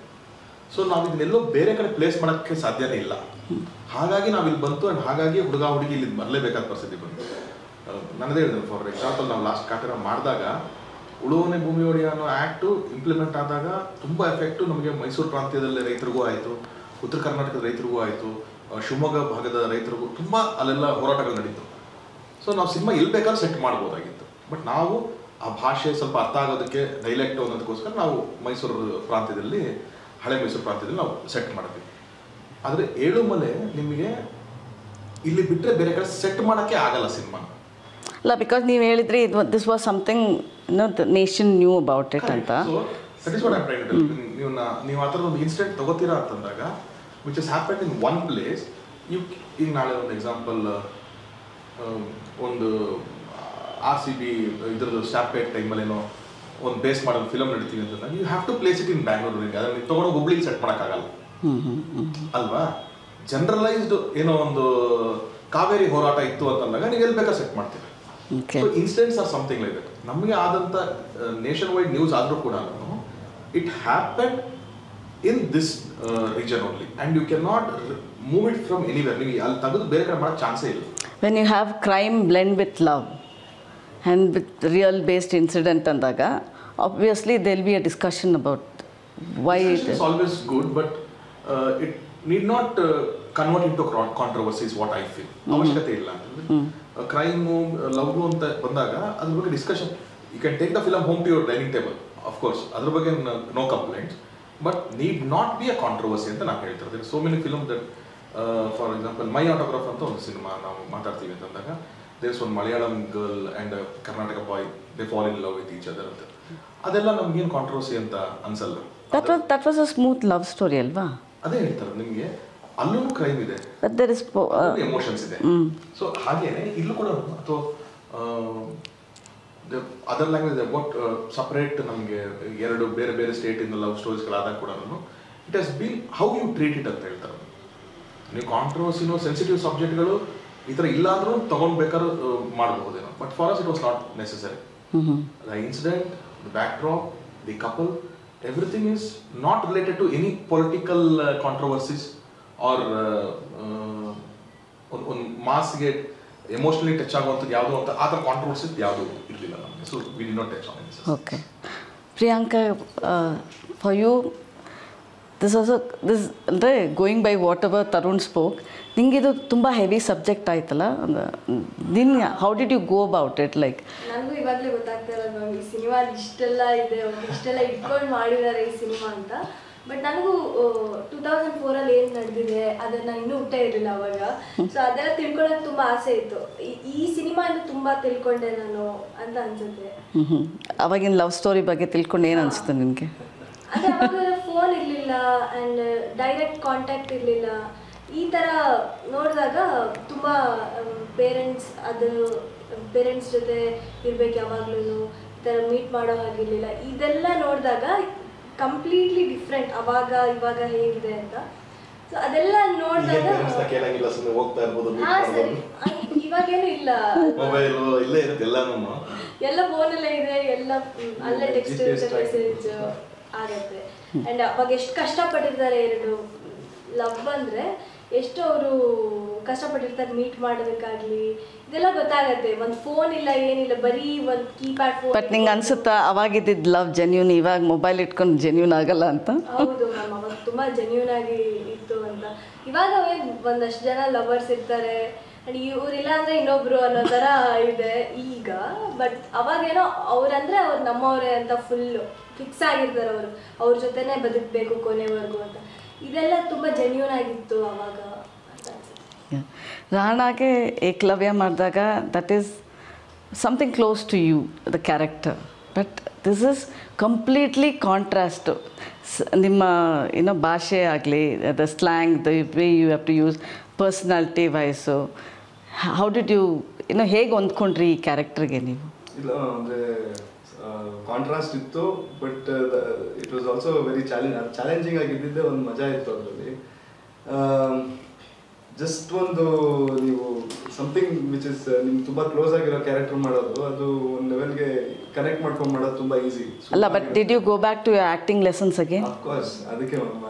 ಸೊ ನಾವು ಇದನ್ನೆಲ್ಲೋ ಬೇರೆ ಕಡೆ ಪ್ಲೇಸ್ ಮಾಡೋಕ್ಕೆ ಸಾಧ್ಯನೇ ಇಲ್ಲ. ಹಾಗಾಗಿ ನಾವಿಲ್ಲಿ ಬಂತು ಆ್ಯಂಡ್ ಹಾಗಾಗಿ ಹುಡುಗ ಹುಡುಗಿ ಇಲ್ಲಿ ಬರಲೇಬೇಕಾದ ಪರಿಸ್ಥಿತಿ ಬಂತು. ನನ್ನದೇ ಹೇಳಿದೆ, ಫಾರ್ ಎಕ್ಸಾಂಪಲ್ ನಾವು ಲಾಸ್ಟ್ ಕಾಟರ ಮಾಡಿದಾಗ ಉಳುವನೆ ಭೂಮಿ ಒಡೆಯ ಅನ್ನೋ ಆ್ಯಕ್ಟು ಇಂಪ್ಲಿಮೆಂಟ್ ಆದಾಗ ತುಂಬ ಎಫೆಕ್ಟು ನಮಗೆ ಮೈಸೂರು ಪ್ರಾಂತ್ಯದಲ್ಲಿ ರೈತರಿಗೂ ಆಯಿತು, ಉತ್ತರ ಕರ್ನಾಟಕದ ರೈತರಿಗೂ ಆಯಿತು, ಶಿವಮೊಗ್ಗ ಭಾಗದ ರೈತರಿಗೂ ತುಂಬ ಅಲ್ಲೆಲ್ಲ ಹೋರಾಟಗಳು ನಡೀತು. ಸೊ ನಾವು ಸಿನಿಮಾ ಎಲ್ಲಿ ಬೇಕಾದ್ರೂ ಸೆಟ್ ಮಾಡ್ಬೋದಾಗಿತ್ತು. ಬಟ್ ನಾವು ಆ ಭಾಷೆ ಸ್ವಲ್ಪ ಅರ್ಥ ಆಗೋದಕ್ಕೆ ಡೈಲೆಕ್ಟ್ ಅನ್ನೋದಕ್ಕೋಸ್ಕರ ನಾವು ಮೈಸೂರು ಪ್ರಾಂತ್ಯದಲ್ಲಿ, ಹಳೆ ಮೈಸೂರು ಪ್ರಾಂತ್ಯದಲ್ಲಿ ನಾವು ಸೆಟ್ ಮಾಡಿದ್ವಿ. ಆದರೆ ಏಳುಮಲೆ ನಿಮಗೆ ಇಲ್ಲಿ ಬಿಟ್ಟರೆ ಬೇರೆ ಕಡೆ ಸೆಟ್ ಮಾಡೋಕ್ಕೆ ಆಗಲ್ಲ ಸಿನಿಮಾ. ಅಲ್ಲ, ಬಿಕಾಸ್ ನೀವು ಹೇಳಿದ್ರಿ this was something the nation knew about it ಅಂತ. So that is what I am trying to tell. ನೀವು ಆ ಥರದ ಒಂದು ಇನ್ಸಿಡೆಂಟ್ ತಗೋತೀರಾ ಅಂತಂದಾಗ which is happened in one place. ಈಗ ನಾಳೆ ಒಂದು ಎಕ್ಸಾಂಪಲ್, ಒಂದು RCB ಇದ್ರದ್ದು ಸ್ಟಾಂಪೇಡ್ ಟೈಮಲ್ಲೇನೋ ಒಂದು ಬೇಸ್ ಮಾಡೋ ಫಿಲಮ್ ನಡೀತೀವಿ ಅಂತಂದಾಗ you have to place it in Bangalore. ಅದನ್ನು ನೀವು ತೊಗೊಂಡು ಹುಬ್ಳಿಗೆ ಸೆಟ್ ಮಾಡೋಕ್ಕಾಗಲ್ಲ ಅಲ್ವಾ? ಜನರಲೈಸ್ಡ್ ಏನೋ ಒಂದು ಕಾವೇರಿ ಹೋರಾಟ ಇತ್ತು ಅಂತಂದಾಗ ನೀವು ಎಲ್ಲಿ ಬೇಕಾದ್ರೆ ಸೆಟ್ ಮಾಡ್ತೀವಿ. So incidents are something like that. ನಮಗೆ ಆದಂಥ ನೇಷನ್ ವೈಡ್ ನ್ಯೂಸ್ ಆದರೂ ಕೂಡ it happen in this region only and you can not move it from anywhere. ನೀವು ಅಲ್ಲಿ ತೆಗೆದು ಬೇರೆ ಕಡೆ ಮಾಡೋಕ್ಕೆ ಚಾನ್ಸೇ ಇಲ್ಲ. When you have crime blend with love and with real based incident andaga obviously there will be a discussion about why it is always good, but it need not convert into controversies, what I feel. ಅವಶ್ಯಕತೆ ಇಲ್ಲ. Crime love ಅಂತ ಬಂದಾಗ ಅದ್ರ ಬಗ್ಗೆ discussion, you can take the film home to your dining table, of course ಅದ್ರ ಬಗ್ಗೆ no complaints, but need not be a controversy ಅಂತ ನಾನು ಹೇಳ್ತಿರ್ತೀನಿ. So many film that for example my autograph ಅಂತ ಒಂದು ಸಿನಿಮಾ ನಾವು ಮಾತಾಡ್ತೀವಿ ಅಂತಂದಾಗ there's one Malayalam girl and a Karnataka boy, they fall in love with each other ಅಂತ. ಅದೆಲ್ಲ ನಮಗೇನು ಕಾಂಟ್ರವರ್ಸಿ ಅಂತ ಅನ್ಸಲ್ಲ. that was a smooth love story ಅಲ್ವಾ? ಅದೇ ಹೇಳ್ತಾರೆ ನಿಮಗೆ, ಅಲ್ಲೂ ಕ್ರೈಮ್ ಇದೆ, there is ಎಮೋಷನ್ಸ್ ಇದೆ. ಸೊ ಹಾಗೇನೆ ಇಲ್ಲೂ ಕೂಡ ಅಥವಾ ಅದರ್ ಲ್ಯಾಂಗ್ವೇಜ್ ಅಬೌಟ್ ಸಪರೇಟ್ ನಮಗೆ ಎರಡು ಬೇರೆ ಬೇರೆ ಸ್ಟೇಟ್ ಇಂದ ಲವ್ ಸ್ಟೋರೀಸ್ಗಳಾದಾಗ ಕೂಡ it has been how you treat it ಅಂತ ಹೇಳ್ತಾರೆ. ನೀವು ಕಾಂಟ್ರವರ್ಸಿನೋ ಸೆನ್ಸಿಟಿವ್ ಸಬ್ಜೆಕ್ಟ್ಗಳು ಈ ಥರ ಇಲ್ಲಾಂದ್ರೂ ತೊಗೊಂಡ್ಬೇಕಾದ್ರೂ ಮಾಡಬಹುದೇನೋ, but for us it was not necessary. The incident, the backdrop, the couple, everything is not related to any political controversies or ಒಂದು ಮಾಸ್ಗೆ ಎಮೋಷನಲಿ ಟಚ್ ಆಗುವಂಥದ್ದು ಯಾವುದೋ ಅಂತ ಆ ಥರ ಕಾಂಟ್ರವರ್ಸೀಸ್ ಯಾವುದೂ ಇರಲಿಲ್ಲ ನಮಗೆ. So we did not touch on this. Okay Priyanka, for you this ಅಂದರೆ going by whatever Tarun spoke, ನಿಂಗೆ ಇದು ತುಂಬ ಹೆವಿ ಸಬ್ಜೆಕ್ಟ್ ಆಯ್ತಲ್ಲ, ನಿನ್ನ how did you go about it? Like ನನಗೂ ಇವಾಗಲೇ ಗೊತ್ತಾಗ್ತಾ ಇರೋದು ಮ್ಯಾಮ್, ಈ ಸಿನಿಮಾ ಇಷ್ಟೆಲ್ಲ ಇದೆ, ಇಷ್ಟೆಲ್ಲ ಇಟ್ಕೊಂಡು ಮಾಡಿದ್ದಾರೆ ಈ ಸಿನಿಮಾ ಅಂತ. ಬಟ್ ನನಗೂ 2004 ಏನು ನಡೆದಿದೆ ಅದನ್ನು ಇನ್ನೂ ಹುಟ್ಟೇ ಇರಲಿಲ್ಲ ಅವಾಗ. ಸೊ ಅದೆಲ್ಲ ತಿಳ್ಕೊಳ್ಳೋಕೆ ತುಂಬ ಆಸೆ ಇತ್ತು. ಈ ಸಿನಿಮಾಯಿಂದ ತುಂಬ ತಿಳ್ಕೊಂಡೆ ನಾನು ಅಂತ ಅನ್ಸುತ್ತೆ. ಅವಾಗಿನ ಲವ್ ಸ್ಟೋರಿ ಬಗ್ಗೆ ತಿಳ್ಕೊಂಡು ಏನು ಅನಿಸ್ತು ನಿನಗೆ? ಅಂದರೆ ಅವಾಗ ಫೋನ್ ಇರಲಿಲ್ಲ ಆ್ಯಂಡ್ ಡೈರೆಕ್ಟ್ ಕಾಂಟ್ಯಾಕ್ಟ್ ಇರಲಿಲ್ಲ. ಈ ಥರ ನೋಡಿದಾಗ ತುಂಬ ಪೇರೆಂಟ್ಸ್ ಜೊತೆ ಇರಬೇಕು ಯಾವಾಗಲೂ, ಈ ಥರ ಮೀಟ್ ಮಾಡೋ ಹಾಗಿರಲಿಲ್ಲ. ಇದೆಲ್ಲ ನೋಡಿದಾಗ ಕಂಪ್ಲೀಟ್ಲಿ ಡಿಫ್ರೆಂಟ್ ಅವಾಗ ಇವಾಗ ಹೇಗಿದೆ ಅಂತ. ಸೊ ಅದೆಲ್ಲ ನೋಡಿದಾಗ ಹಾಂ ಸರಿ, ಇವಾಗೇನು ಇಲ್ಲ, ಎಲ್ಲ ಫೋನಲ್ಲೇ ಇದೆ, ಎಲ್ಲ ಅಲ್ಲೇ ಟೆಕ್ಸ್ಟ್ ಮೆಸೇಜ್ ಆಗತ್ತೆ. ಆ್ಯಂಡ್ ಅವಾಗ ಎಷ್ಟು ಕಷ್ಟಪಟ್ಟಿರ್ತಾರೆ, ಎರಡು ಲವ್ ಅಂದರೆ ಎಷ್ಟು ಅವರು ಕಷ್ಟಪಟ್ಟಿರ್ತಾರೆ ಮೀಟ್ ಮಾಡೋದಕ್ಕಾಗಲಿ, ಇದೆಲ್ಲ ಗೊತ್ತಾಗತ್ತೆ. ಒಂದು ಫೋನ್ ಇಲ್ಲ, ಏನಿಲ್ಲ, ಬರೀ ಒಂದು ಕೀಪ್ಯಾಡ್ ಫೋನ್. ಬಟ್ ನಿಂಗೆ ಅನ್ಸುತ್ತಾ ಅವಾಗಿದ್ದ ಲವ್ ಜೆನ್ಯೂನ್, ಇವಾಗ ಮೊಬೈಲ್ ಇಟ್ಕೊಂಡು ಜೆನ್ಯೂನ್ ಆಗಲ್ಲ ಅಂತ? ಹೌದು ಮ್ಯಾಮ್, ಅವಾಗ ತುಂಬ ಜೆನ್ಯೂನ್ ಆಗಿ ಇತ್ತು ಅಂತ. ಇವಾಗ ಒಂದಷ್ಟು ಜನ ಲವರ್ಸ್ ಇರ್ತಾರೆ ಆ್ಯಂಡ್ ಇವರಿಲ್ಲ ಅಂದರೆ ಇನ್ನೊಬ್ರು ಅನ್ನೋ ಥರ ಇದೆ ಈಗ. ಬಟ್ ಅವಾಗೇನೋ ಅವರಂದರೆ ಅವ್ರು ನಮ್ಮವರೇ ಅಂತ ಫುಲ್ಲು ಫಿಕ್ಸ್ ಆಗಿರ್ತಾರೆ, ಅವ್ರ ಜೊತೆನೇ ಬದುಕಬೇಕು ಕೊನೆವರೆಗೂ ಅಂತ. ಇದೆಲ್ಲ ತುಂಬ ಜೆನ್ಯೂನ್ ಆಗಿತ್ತು ಅವಾಗ ರಾಣಾಗೆ ಏಕಲವ್ಯ ಮಾಡಿದಾಗ that is something close to you the character, but this is completely contrast. ನಿಮ್ಮ ಏನೋ ಭಾಷೆ ಆಗಲಿ, the slang, the way you have to use, personality wise, how did you ಹೇಗೆ ಹೊಂದ್ಕೊಂಡ್ರಿ ಈ ಕ್ಯಾರೆಕ್ಟರ್ಗೆ ನೀವು? ಇಲ್ಲ ಅಂದರೆ ಕಾಂಟ್ರಾಸ್ಟ್ ಇತ್ತು, but it was also very challenging ಆಗಿದ್ದಿದ್ದೆ ಒಂದು ಮಜಾ ಇತ್ತು ಅದರಲ್ಲಿ. ಜಸ್ಟ್ ಒಂದು ನೀವು ಸಮಥಿಂಗ್ ವಿಚ್ ಇಸ್ ನಿಮ್ಗೆ ತುಂಬ ಕ್ಲೋಸ್ ಆಗಿರೋ ಕ್ಯಾರೆಕ್ಟರ್ ಮಾಡೋದು, ಅದು ಒಂದು ಲೆವೆಲ್ಗೆ ಕನೆಕ್ಟ್ ಮಾಡ್ಕೊಂಡು ಮಾಡೋದು ತುಂಬ ಈಸಿ. ಅಲ್ಲ, but did you go back to acting lessons again? Of course, ಅದಕ್ಕೆ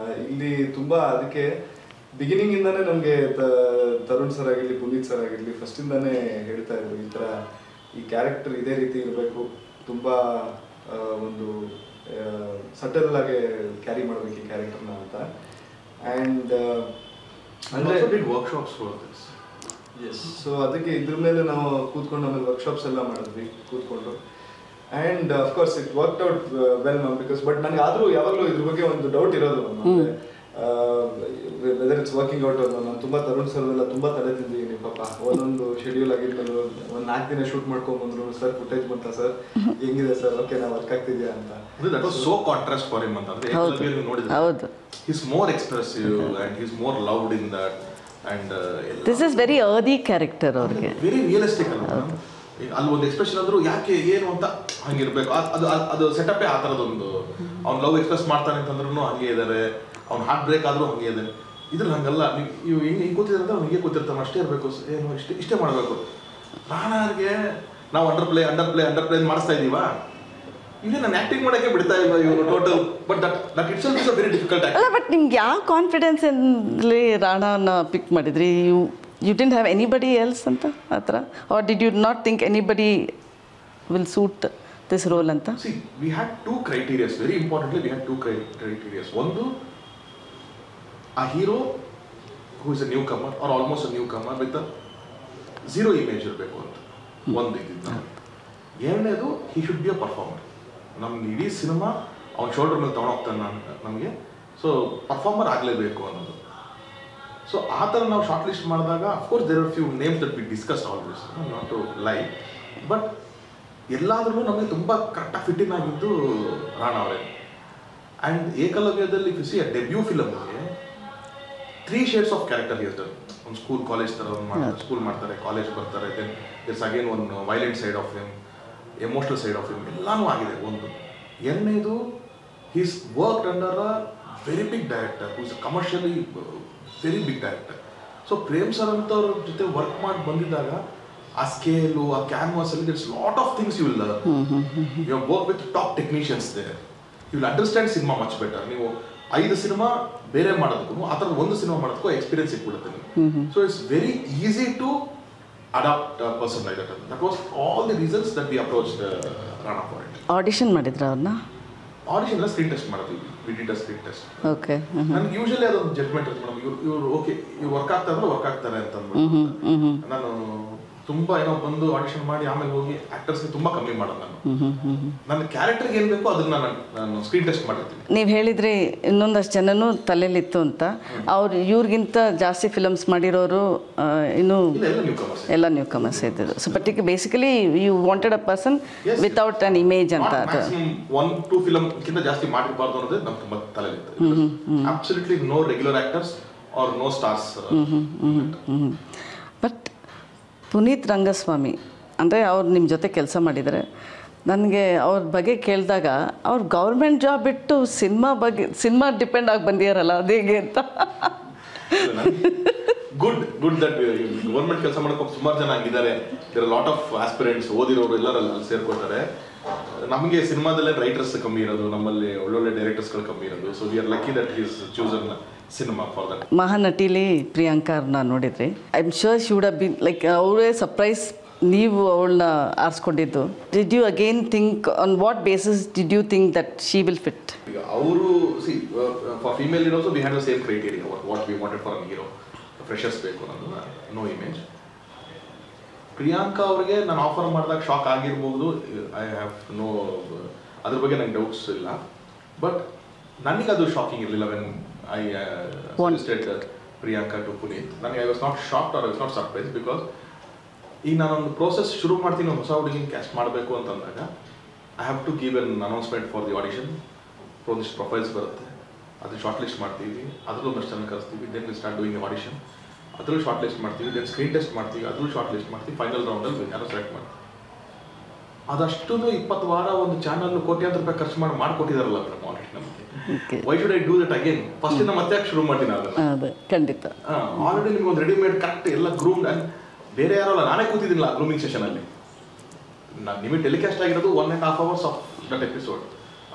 ಇಲ್ಲಿ ತುಂಬ ಅದಕ್ಕೆ ಬಿಗಿನಿಂಗಿಂದಾನೇ ನಮಗೆ ತರುಣ್ ಸರ್ ಆಗಿರಲಿ, ಪುನೀತ್ ಸರ್ ಆಗಿರಲಿ ಫಸ್ಟಿಂದಾನೇ ಹೇಳ್ತಾ ಇದ್ರು ಈ ಥರ ಈ ಕ್ಯಾರೆಕ್ಟರ್ ಇದೇ ರೀತಿ ಇರಬೇಕು, ತುಂಬ ಒಂದು ಸಟಲ್ ಆಗಿ ಕ್ಯಾರಿ ಮಾಡಬೇಕು ಈ ಕ್ಯಾರೆಕ್ಟರ್ನ ಅಂತ. ಆ್ಯಂಡ್ ಅಂದರೆ ವರ್ಕ್ಶಾಪ್ಸ್ ಎಸ್, ಸೊ ಅದಕ್ಕೆ ಇದ್ರ ಮೇಲೆ ನಾವು ಕೂತ್ಕೊಂಡು ಆಮೇಲೆ ವರ್ಕ್ಶಾಪ್ಸ್ ಎಲ್ಲ ಮಾಡಿದ್ವಿ ಕೂತ್ಕೊಂಡು. And of course it worked out well ma'am, because but ನನಗೆ ಆದರೂ ಯಾವಾಗಲೂ ಇದ್ರ ಬಗ್ಗೆ ಒಂದು ಡೌಟ್ ಇರೋದು, ವೆದರ್ ಇಟ್ಸ್ ವರ್ಕಿಂಗ್ ಔಟ್ ಅನ್ನೋ. ನಾನು ತುಂಬ ತರುಣ್ ಸರ್ ಎಲ್ಲ ತುಂಬ ತಲೆ ತಿಂದಿದ್ದೀನಿ ಪಾಪ. ಒಂದೊಂದು ಶೆಡ್ಯೂಲ್ ಆಗಿದ್ಮೇಲೆ ಒಂದು 4 ದಿನ ಶೂಟ್ ಮಾಡ್ಕೊಂಡ್ಬಂದ್ರು. ಸರ್ ಫುಟೇಜ್ ಬಂತ ಸರ್, ಹೆಂಗಿದೆ ಸರ್, ಓಕೆ ನಾವು ವರ್ಕ್ ಆಗ್ತಿದ್ಯಾ ಅಂತ. That was so contrast for him ಅಂತಂದ್ರೆ ಹೌದು, he's more expressive and he's more loved in that, and this is very earthy character ಅವ್ರಿಗೆ, ವೆರಿ ರಿಯಲಿಸ್ಟಿಕ್ ಅಲ್ಲ. ಅಲ್ಲಿ ಒಂದು ಎಕ್ಸ್ಪ್ರೆಷನ್ ಅಂದ್ರು ಯಾಕೆ ಏನು ಅಂತ ಹಂಗಿರ್ಬೇಕು, ಅದು ಸೆಟಪ್ಪೇ ಆ ಥರದೊಂದು. ಅವ್ನು ಲವ್ ಎಕ್ಸ್ಪ್ರೆಸ್ ಮಾಡ್ತಾನೆ ಅಂತಂದ್ರೂ ಹಂಗೆ ಇದ್ದಾರೆ, ಅವ್ನು ಹಾರ್ಟ್ ಬ್ರೇಕ್ ಆದರೂ ಹಂಗೆ ಇದೆ. ಇದ್ರಲ್ಲಿ ಹಂಗಲ್ಲ, ನೀವು ಹಿಂಗೆ ಕೂತಿದ್ರೆ ಅವ್ನು ಹಿಂಗೆ ಕೂತಿರ್ತಾನೆ, ಅಷ್ಟೇ ಇರಬೇಕು, ಏನು ಇಷ್ಟೇ ಮಾಡಬೇಕು. ರಾಣಾರ್ಗೆ ನಾವು ಅಂಡರ್ ಪ್ಲೇ ಮಾಡಿಸ್ತಾ ಇದ್ದೀವಾ, ಇಲ್ಲಿ ನಾನು ಆಕ್ಟಿಂಗ್ ಮಾಡೋಕ್ಕೆ ಬಿಡ್ತಾ ಇಲ್ಲ ಇವರು total. But that it's also very difficult. ಅಲ್ಲ, ಬಟ್ ನಿಮ್ಗೆ ಯಾವ ಕಾನ್ಫಿಡೆನ್ಸ್ ಅಲ್ಲಿ ರಾಣಾನ ಪಿಕ್ ಮಾಡಿದ್ರಿ? You didn't have anybody else ಅಂತ ಆ ಥರ, or did you not think anybody will suit this role ಅಂತ? See, we had 2 criteria, very importantly we had 2 criteria. ಒಂದು, a hero who is a newcomer or almost a newcomer with a zero image ಇರಬೇಕು ಅಂತ ಒಂದು ಇದ್ದಿದ್ದು. ಎರಡನೇದು, he should be a performer. ನಮ್ಗೆ ಇಡೀ cinema ಅವ್ನ ಶೋಲ್ಡರ್ ಮೇಲೆ ತೊಗೊಂಡೋಗ್ತಾನೆ ನಮಗೆ, ಸೊ ಪರ್ಫಾರ್ಮರ್ ಆಗಲೇಬೇಕು ಅನ್ನೋದು. ಸೊ ಆ ಥರ ನಾವು ಶಾರ್ಟ್ ಲಿಸ್ಟ್ ಮಾಡಿದಾಗ of course there are few names that we discuss always, not to lie, but ಎಲ್ಲಾದ್ರೂ ನಮಗೆ ತುಂಬ ಕರೆಕ್ಟಾಗಿ ಫಿಟ್ಟಿಂಗ್ ಆಗಿದ್ದು ರಾಣಾ ಅವರೇ. ಆ್ಯಂಡ್ ಏಕಲವ್ಯದಲ್ಲಿ ಸಿ ಅ ಡೆಬ್ಯೂ ಫಿಲಮ್ಗೆ 3 shades ಆಫ್ ಕ್ಯಾರೆಕ್ಟರ್ ಇರ್ತಾರೆ. ಒಂದು ಸ್ಕೂಲ್ ಕಾಲೇಜ್ ಥರ ಸ್ಕೂಲ್ ಮಾಡ್ತಾರೆ, ಕಾಲೇಜ್ ಬರ್ತಾರೆ, ದೆನ್ ದಿರ್ಸ್ ಅಗೇನ್ ಒಂದು violent side of him, emotional side of him, ಎಲ್ಲನೂ ಆಗಿದೆ ಒಂದು. ಎರಡನೇದು, he's work under a very big director who is commercially very big director. So Prem sir ಅಂತವ್ರ ಜೊತೆ ವರ್ಕ್ ಮಾಡಿ ಬಂದಿದ್ದಾಗ ಆ ಸ್ಕೇಲು, ಆ ಕ್ಯಾನ್ವಾಸಲ್ಲಿ that's lot of things you will learn. You have work with top technicians there, you will understand cinema much better. ನೀವು 5 cinema ಬೇರೆ ಮಾಡೋದಕ್ಕೂ ಆ ಥರ ಒಂದು ಸಿನಿಮಾ ಮಾಡೋದಕ್ಕೂ ಎಕ್ಸ್ಪೀರಿಯನ್ಸ್ ಸಿಕ್ಬಿಡುತ್ತೆ ನಿಮಗೆ. So it's very easy to adapt a person like that. That was all the reasons that we approached Rana for it. Audition ಮಾಡಿದ್ರ ಅವ್ರನ್ನ? ಆಡಿಷನ್ ಎಲ್ಲ ಸ್ಕ್ರೀನ್ ಟೆಸ್ಟ್ ಮಾಡಿದ್ವಿ, we did a screen test. Okay. ನನಗೆ usually ಅದೊಂದು judgment ಇರುತ್ತೆ madam, ಇವ್ರು okay ಇವ್ರು work ಆಗ್ತಾರೆ ಅಂತ ಅಂದ್ಬಿಟ್ಟು ನಾನು ತುಂಬ ಏನೋ ಬಂದು ಆಡಿಷನ್ ಮಾಡಿ ಆಮೇಲೆ ಹೋಗಿ ಆಕ್ಟರ್ಸ್ಗೆ ತುಂಬ ಕಮ್ಮಿ ಮಾಡೋದು. ನನ್ನ ಕ್ಯಾರೆಕ್ಟರ್ಗೆ ಏನು ಬೇಕೋ ಅದನ್ನ ನಾನು ಸ್ಕ್ರೀನ್ ಟೆಸ್ಟ್ ಮಾಡಿರ್ತೀನಿ. ನೀವು ಹೇಳಿದ್ರಿ ಇನ್ನೊಂದಷ್ಟು ಜನನೂ ತಲೆಯಲ್ಲಿತ್ತು ಅಂತ, ಅವ್ರು ಇವ್ರಿಗಿಂತ ಜಾಸ್ತಿ ಫಿಲಮ್ಸ್ ಮಾಡಿರೋರು ಇನ್ನೂ ಎಲ್ಲ ನ್ಯೂ ಕಮರ್ಸ್ ಇದ್ದಿದ್ದು. So but basically you wanted a person without an image ಅಂತ. ಅದು 1-2 ಫಿಲಮ್ಗಿಂತ ಜಾಸ್ತಿ ಮಾಡಿರಬಾರ್ದು ಅನ್ನೋದೇ ನಮ್ಗೆ ತುಂಬ ತಲೆಯಲ್ಲಿತ್ತು. Absolutely no regular actors or no stars. But Puneeth Rangaswamy ಅಂದರೆ ಅವ್ರು ನಿಮ್ಮ ಜೊತೆ ಕೆಲಸ ಮಾಡಿದರೆ, ನನಗೆ ಅವ್ರ ಬಗ್ಗೆ ಕೇಳಿದಾಗ ಅವ್ರು ಗೌರ್ಮೆಂಟ್ ಜಾಬ್ ಬಿಟ್ಟು ಸಿನಿಮಾ ಡಿಪೆಂಡ್ ಆಗಿ ಬಂದಿಯಾರಲ್ಲ, ಅದು ಹೇಗೆ ಅಂತ. ಗುಡ್ ದಟ್ ಗೌರ್ಮೆಂಟ್ ಕೆಲಸ ಮಾಡೋಕೆ ಸುಮಾರು ಜನ ಆಗಿದ್ದಾರೆ. There are lot of aspirants, ಓದಿರೋರು ಎಲ್ಲರೂ ಅಲ್ಲಿ ಸೇರ್ಕೊಳ್ತಾರೆ. ನಮಗೆ ಸಿನಿಮಾದಲ್ಲೇ ರೈಟರ್ಸ್ ಕಮ್ಮಿ ಇರೋದು, ನಮ್ಮಲ್ಲಿ ಒಳ್ಳೊಳ್ಳೆ ಡೈರೆಕ್ಟರ್ಸ್ಗಳು ಕಮ್ಮಿ ಇರೋದು. So we are lucky that is chosen cinema for that. ಮಹಾನಟಿಲಿ ಪ್ರಿಯಾಂಕಾ ಅವ್ರನ್ನ ನೋಡಿದ್ರಿ, I am sure she would have been like ಅವರೇ ಸರ್ಪ್ರೈಸ್ ನೀವು ಅವಳನ್ನ ಆರಿಸ್ಕೊಂಡಿದ್ದು. Did you again think on what basis did you think that she will fit? ಈಗ ಅವರು see for female heroes we had the same criteria what we wanted for an hero. Freshers ಬೇಕು ಅನ್ನೋದು, no image. Priyanka ಅವ್ರಿಗೆ ನಾನು offer ಮಾಡಿದಾಗ shock ಆಗಿರ್ಬೋದು, I have no, ಅದ್ರ ಬಗ್ಗೆ ನಂಗೆ ಡೌಟ್ಸ್ ಇಲ್ಲ. ಬಟ್ ನನಗೆ ಅದು ಶಾಕಿಂಗ್ ಇರಲಿಲ್ಲ when I suggested Priyanka to Puneeth. ನನಗೆ I was not shocked or I was not surprise, because ಈಗ ನಾನೊಂದು ಪ್ರೋಸೆಸ್ ಶುರು ಮಾಡ್ತೀನಿ, ಹೊಸ ಹುಡುಗಿನ ಕ್ಯಾಸ್ಟ್ ಮಾಡಬೇಕು ಅಂತಂದಾಗ I have to give an announcement for the audition. ಒಂದಿಷ್ಟು ಪ್ರೊಫೈಲ್ಸ್ ಬರುತ್ತೆ, ಅದು ಶಾರ್ಟ್ ಲಿಸ್ಟ್ ಮಾಡ್ತೀವಿ, ಅದರಲ್ಲೂ ಒಂದಷ್ಟು ಜನ ಕಳಿಸ್ತೀವಿ, then we start doing audition, ಅದರಲ್ಲೂ ಶಾರ್ಟ್ ಲಿಸ್ಟ್ ಮಾಡ್ತೀವಿ, ದೆನ್ ಸ್ಕ್ರೀನ್ ಟೆಸ್ಟ್ ಮಾಡ್ತೀವಿ, ಅದರಲ್ಲೂ ಶಾರ್ಟ್ ಲಿಸ್ಟ್ ಮಾಡ್ತೀವಿ, ಫೈನಲ್ ರೌಂಡಲ್ಲಿ ಯಾರೋ ಸೆಲೆಕ್ಟ್ ಮಾಡ್ತೀವಿ. ಅದಷ್ಟು 20 ವಾರ ಒಂದು ಚಾನಲ್ ಕೋಟ್ಯಾಂತರ ರೂಪಾಯಿ ಖರ್ಚು ಮಾಡಿಕೊಟ್ಟಿದಾರಲ್ಲ ಮೇಡಮ್ ಆಲ್ರೆಡಿ ನಮಗೆ. Why should I do that again? First ಇಂದ ಮತ್ತೆ ಯಾಕೆ ಶುರು ಮಾಡ್ತೀನಿ ಅದನ್ನು? ಖಂಡಿತ. ಆಲ್ರೆಡಿ ನಿಮ್ಗೆ ಒಂದು ರೆಡಿಮೇಡ್ ಕರೆಕ್ಟ್ ಎಲ್ಲ ಗ್ರೂಮ್ಡ್, ಆ್ಯಂಡ್ ಬೇರೆ ಯಾರೋ ಅಲ್ಲ, ನಾನೇ ಕೂತಿದ್ದೀನಿಲ್ಲ ಗ್ರೂಮಿಂಗ್ ಸೆಷನಲ್ಲಿ. ನಾನು ನಿಮಗೆ ಟೆಲಿಕಾಸ್ಟ್ ಆಗಿರೋದು 1.5 hours of that episode.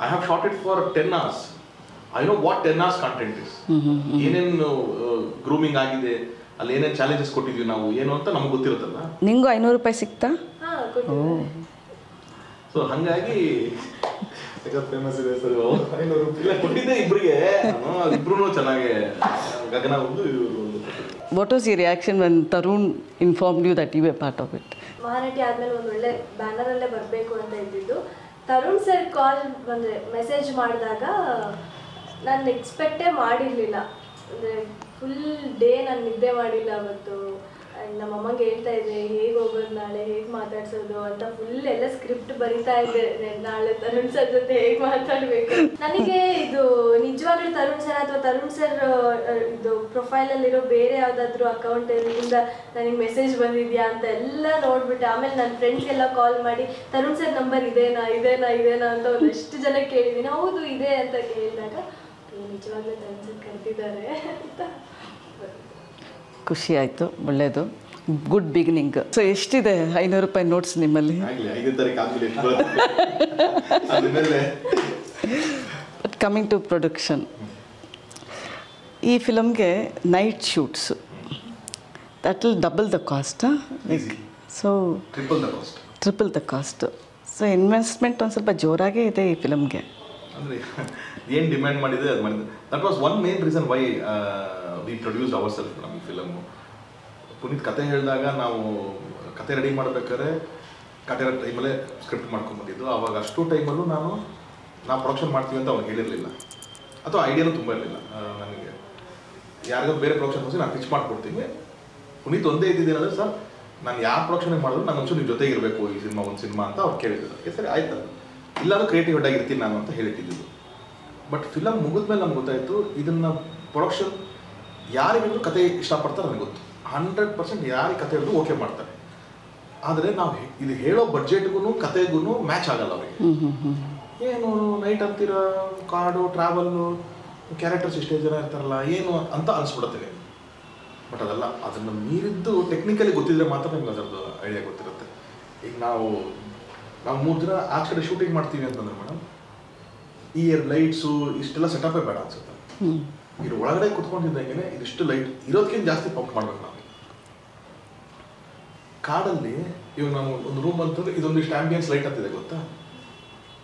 I have short it for 10 hours. I know what 10 hours content is, ಏನೇನು ಗ್ರೂಮಿಂಗ್ ಆಗಿದೆ, ಅಲ್ಲಿ ಏನೇನು ಚಾಲೆಂಜಸ್ ಕೊಟ್ಟಿದ್ವಿ ನಾವು ಏನು ಅಂತ ನಮ್ಗೆ ಗೊತ್ತಿರುತ್ತಲ್ಲ. ನಿಂಗೂ 500 ರೂಪಾಯಿ ಸಿಗ್ತಾ? ಸೊ ಹಾಗಾಗಿ ಫೇಮಸ್ ಇದೆ ಸರ್. 500 ರೂಪಾಯಿ ಕೊಟ್ಟಿದ್ದೆ ಇಬ್ಬರಿಗೆ, ಇಬ್ರು ಚೆನ್ನಾಗಿ ಗಗನ ಒಂದು ಇವರು ಒಂದು. What was your reaction when Tarun informed you that you were part of it? Mahanati ಆದ್ಮೇಲೆ ಒಂದು ಒಳ್ಳೆ ಬ್ಯಾನರಲ್ಲೇ ಬರಬೇಕು ಅಂತ ಇದ್ದಿದ್ದು. ತರುಣ್ ಸರ್ ಕಾಲ್ ಬಂದರೆ ಮೆಸೇಜ್ ಮಾಡಿದಾಗ ನಾನು ಎಕ್ಸ್ಪೆಕ್ಟೇ ಮಾಡಿರಲಿಲ್ಲ. ಅಂದರೆ ಫುಲ್ ಡೇ ನಾನು ನಿದ್ದೆ ಮಾಡಿಲ್ಲ ಅವತ್ತು. ನಮ್ಮ ಅಮ್ಮಂಗೆ ಹೇಳ್ತಾ ಇದ್ದೆ ಹೇಗೆ ಹೋಗೋದು ನಾಳೆ, ಹೇಗೆ ಮಾತಾಡ್ಸೋದು ಅಂತ ಫುಲ್ ಎಲ್ಲ ಸ್ಕ್ರಿಪ್ಟ್ ಬರಿತಾ ಇದ್ದೆ. ನಾಳೆ ತರುಣ್ ಸರ್ ಜೊತೆ ಹೇಗೆ ಮಾತಾಡಬೇಕು. ನನಗೆ ಇದು ನಿಜವಾಗ್ಲೂ ತರುಣ್ ಸರ್ ಅಥವಾ ತರುಣ್ ಸರ್ ಇದು ಪ್ರೊಫೈಲಲ್ಲಿರೋ ಬೇರೆ ಯಾವುದಾದ್ರೂ ಅಕೌಂಟಿಂದ ನನಗೆ ಮೆಸೇಜ್ ಬಂದಿದೆಯಾ ಅಂತ ಎಲ್ಲ ನೋಡ್ಬಿಟ್ಟೆ. ಆಮೇಲೆ ನನ್ನ ಫ್ರೆಂಡ್ಸ್ಗೆಲ್ಲ ಕಾಲ್ ಮಾಡಿ ತರುಣ್ ಸರ್ ನಂಬರ್ ಇದೇನಾ ಅಂತ ಒಂದಷ್ಟು ಜನ ಕೇಳಿದ್ದೀನಿ. ಹೌದು ಇದೆ ಅಂತ ಕೇಳಿದಾಗ ನಿಜವಾಗ್ಲೂ ತರುಣ್ ಸರ್ ಕರೆದಿದ್ದಾರೆ ಅಂತ ಖುಷಿ ಆಯಿತು. ಒಳ್ಳೆಯದು, ಗುಡ್ ಬಿಗಿನಿಂಗ್. ಸೊ ಎಷ್ಟಿದೆ 500 ರೂಪಾಯಿ ನೋಟ್ಸ್ ನಿಮ್ಮಲ್ಲಿ? ಬಟ್ ಕಮಿಂಗ್ ಟು ಪ್ರೊಡಕ್ಷನ್, ಈ ಫಿಲಮ್ಗೆ night shoots, that will double the cost. So triple the cost. So investment ಒಂದು ಸ್ವಲ್ಪ ಜೋರಾಗೇ ಇದೆ ಈ ಫಿಲಮ್ಗೆ. ಅಂದರೆ ಏನು ಡಿಮ್ಯಾಂಡ್ ಮಾಡಿದೆ ಅದು ಮಾಡಿದೆ. That was one main reason why we produced our self ನಮ್ಮ ಫಿಲಮು. ಪುನೀತ್ ಕತೆ ಹೇಳಿದಾಗ ನಾವು ಕತೆ ರೆಡಿ ಮಾಡಬೇಕಾದ್ರೆ ಕತೆ ಟೈಮಲ್ಲೇ ಸ್ಕ್ರಿಪ್ಟ್ ಮಾಡ್ಕೊಂಡ್ಬಂದಿದ್ದು. ಆವಾಗ ಅಷ್ಟು ಟೈಮಲ್ಲೂ ನಾವು ಪ್ರೊಡಕ್ಷನ್ ಮಾಡ್ತೀವಿ ಅಂತ ಅವ್ರಿಗೆ ಹೇಳಿರಲಿಲ್ಲ, ಅಥವಾ ಐಡಿಯಾನೂ ತುಂಬ ಇರಲಿಲ್ಲ ನನಗೆ. ಯಾರಿಗೂ ಬೇರೆ ಪ್ರೊಡಕ್ಷನ್ ಹೋಗಿ ನಾನು ಪಿಚ್ ಮಾಡಿಕೊಡ್ತೀನಿ. ಪುನೀತ್ ಒಂದೇ ಇದ್ದಿದ್ದೇನಂದರೆ, ಸರ್ ನಾನು ಯಾವ ಪ್ರೊಡಕ್ಷನ್ ಮಾಡಿದ್ರು ನಾನು ಒಂಚೂರು ನಿಮ್ಮ ಜೊತೆಗೆ ಇರಬೇಕು ಈ ಸಿನಿಮಾ ಒಂದು ಸಿನಿಮಾ ಅಂತ ಅವ್ರು ಕೇಳಿದ್ರು. ಸರಿ ಆಯ್ತು, ಇಲ್ಲಾದ್ರೂ ಕ್ರಿಯೇಟಿವ್ ಹೆಡ್ ಆಗಿರ್ತೀನಿ ನಾನು ಅಂತ ಹೇಳಿಟ್ಟಿದ್ದು. ಬಟ್ ಫಿಲಮ್ ಮುಗಿದ್ಮೇಲೆ ನಮ್ಗೆ ಗೊತ್ತಾಯಿತು, ಇದನ್ನು ಪ್ರೊಡಕ್ಷನ್ ಯಾರಿಗೂ ಕತೆ ಇಷ್ಟಪಡ್ತಾರೆ ನನಗೆ ಗೊತ್ತು. 100% ಯಾರಿಗೆ ಕತೆ ಹೇಳಿದ್ರು ಓಕೆ ಮಾಡ್ತಾರೆ. ಆದರೆ ನಾವು ಇದು ಹೇಳೋ ಬಡ್ಜೆಟ್ಗೂ ಕತೆಗೂ ಮ್ಯಾಚ್ ಆಗಲ್ಲ ಅವರಿಗೆ. ಏನು ನೈಟ್ ಅಂತೀರ, ಕಾಡು ಟ್ರಾವೆಲ್ಲು, ಕ್ಯಾರೆಕ್ಟರ್ಸ್ ಇಷ್ಟೇ ಜನ ಇರ್ತಾರಲ್ಲ ಏನು ಅಂತ ಅನಿಸ್ಬಿಡುತ್ತೆ. ಬಟ್ ಅದಲ್ಲ, ಅದನ್ನು ಮೀರಿದ್ದು ಟೆಕ್ನಿಕಲಿ ಗೊತ್ತಿದ್ರೆ ಮಾತ್ರ ನಿಮ್ಗೆ ಅದರದ್ದು ಐಡಿಯಾ ಗೊತ್ತಿರುತ್ತೆ. ಈಗ ನಾವು 3 ದಿನ ಆ ಕಡೆ ಶೂಟಿಂಗ್ ಮಾಡ್ತೀವಿ ಅಂತಂದ್ರೆ ಮೇಡಮ್, ಈ ಲೈಟ್ಸು ಇಷ್ಟೆಲ್ಲ ಸೆಟಪೇ ಬೇಡ ಅನ್ಸುತ್ತೆ. ಇದು ಒಳಗಡೆ ಕುತ್ಕೊಂಡಿದ್ದಂಗೆ ಇದಿಷ್ಟು ಲೈಟ್ ಇರೋದಕ್ಕಿಂತ ಜಾಸ್ತಿ ಪಂಪ್ ಮಾಡ್ಬೇಕು ನಾವು. ಕಾಡಲ್ಲಿ ಇವಾಗ ನಾವು ಒಂದು ರೂಮ್ ಅಂತಂದ್ರೆ ಇದೊಂದಿಷ್ಟು ಆಂಬಿಯನ್ಸ್ ಲೈಟ್ ಅಂತಿದೆ ಗೊತ್ತಾ.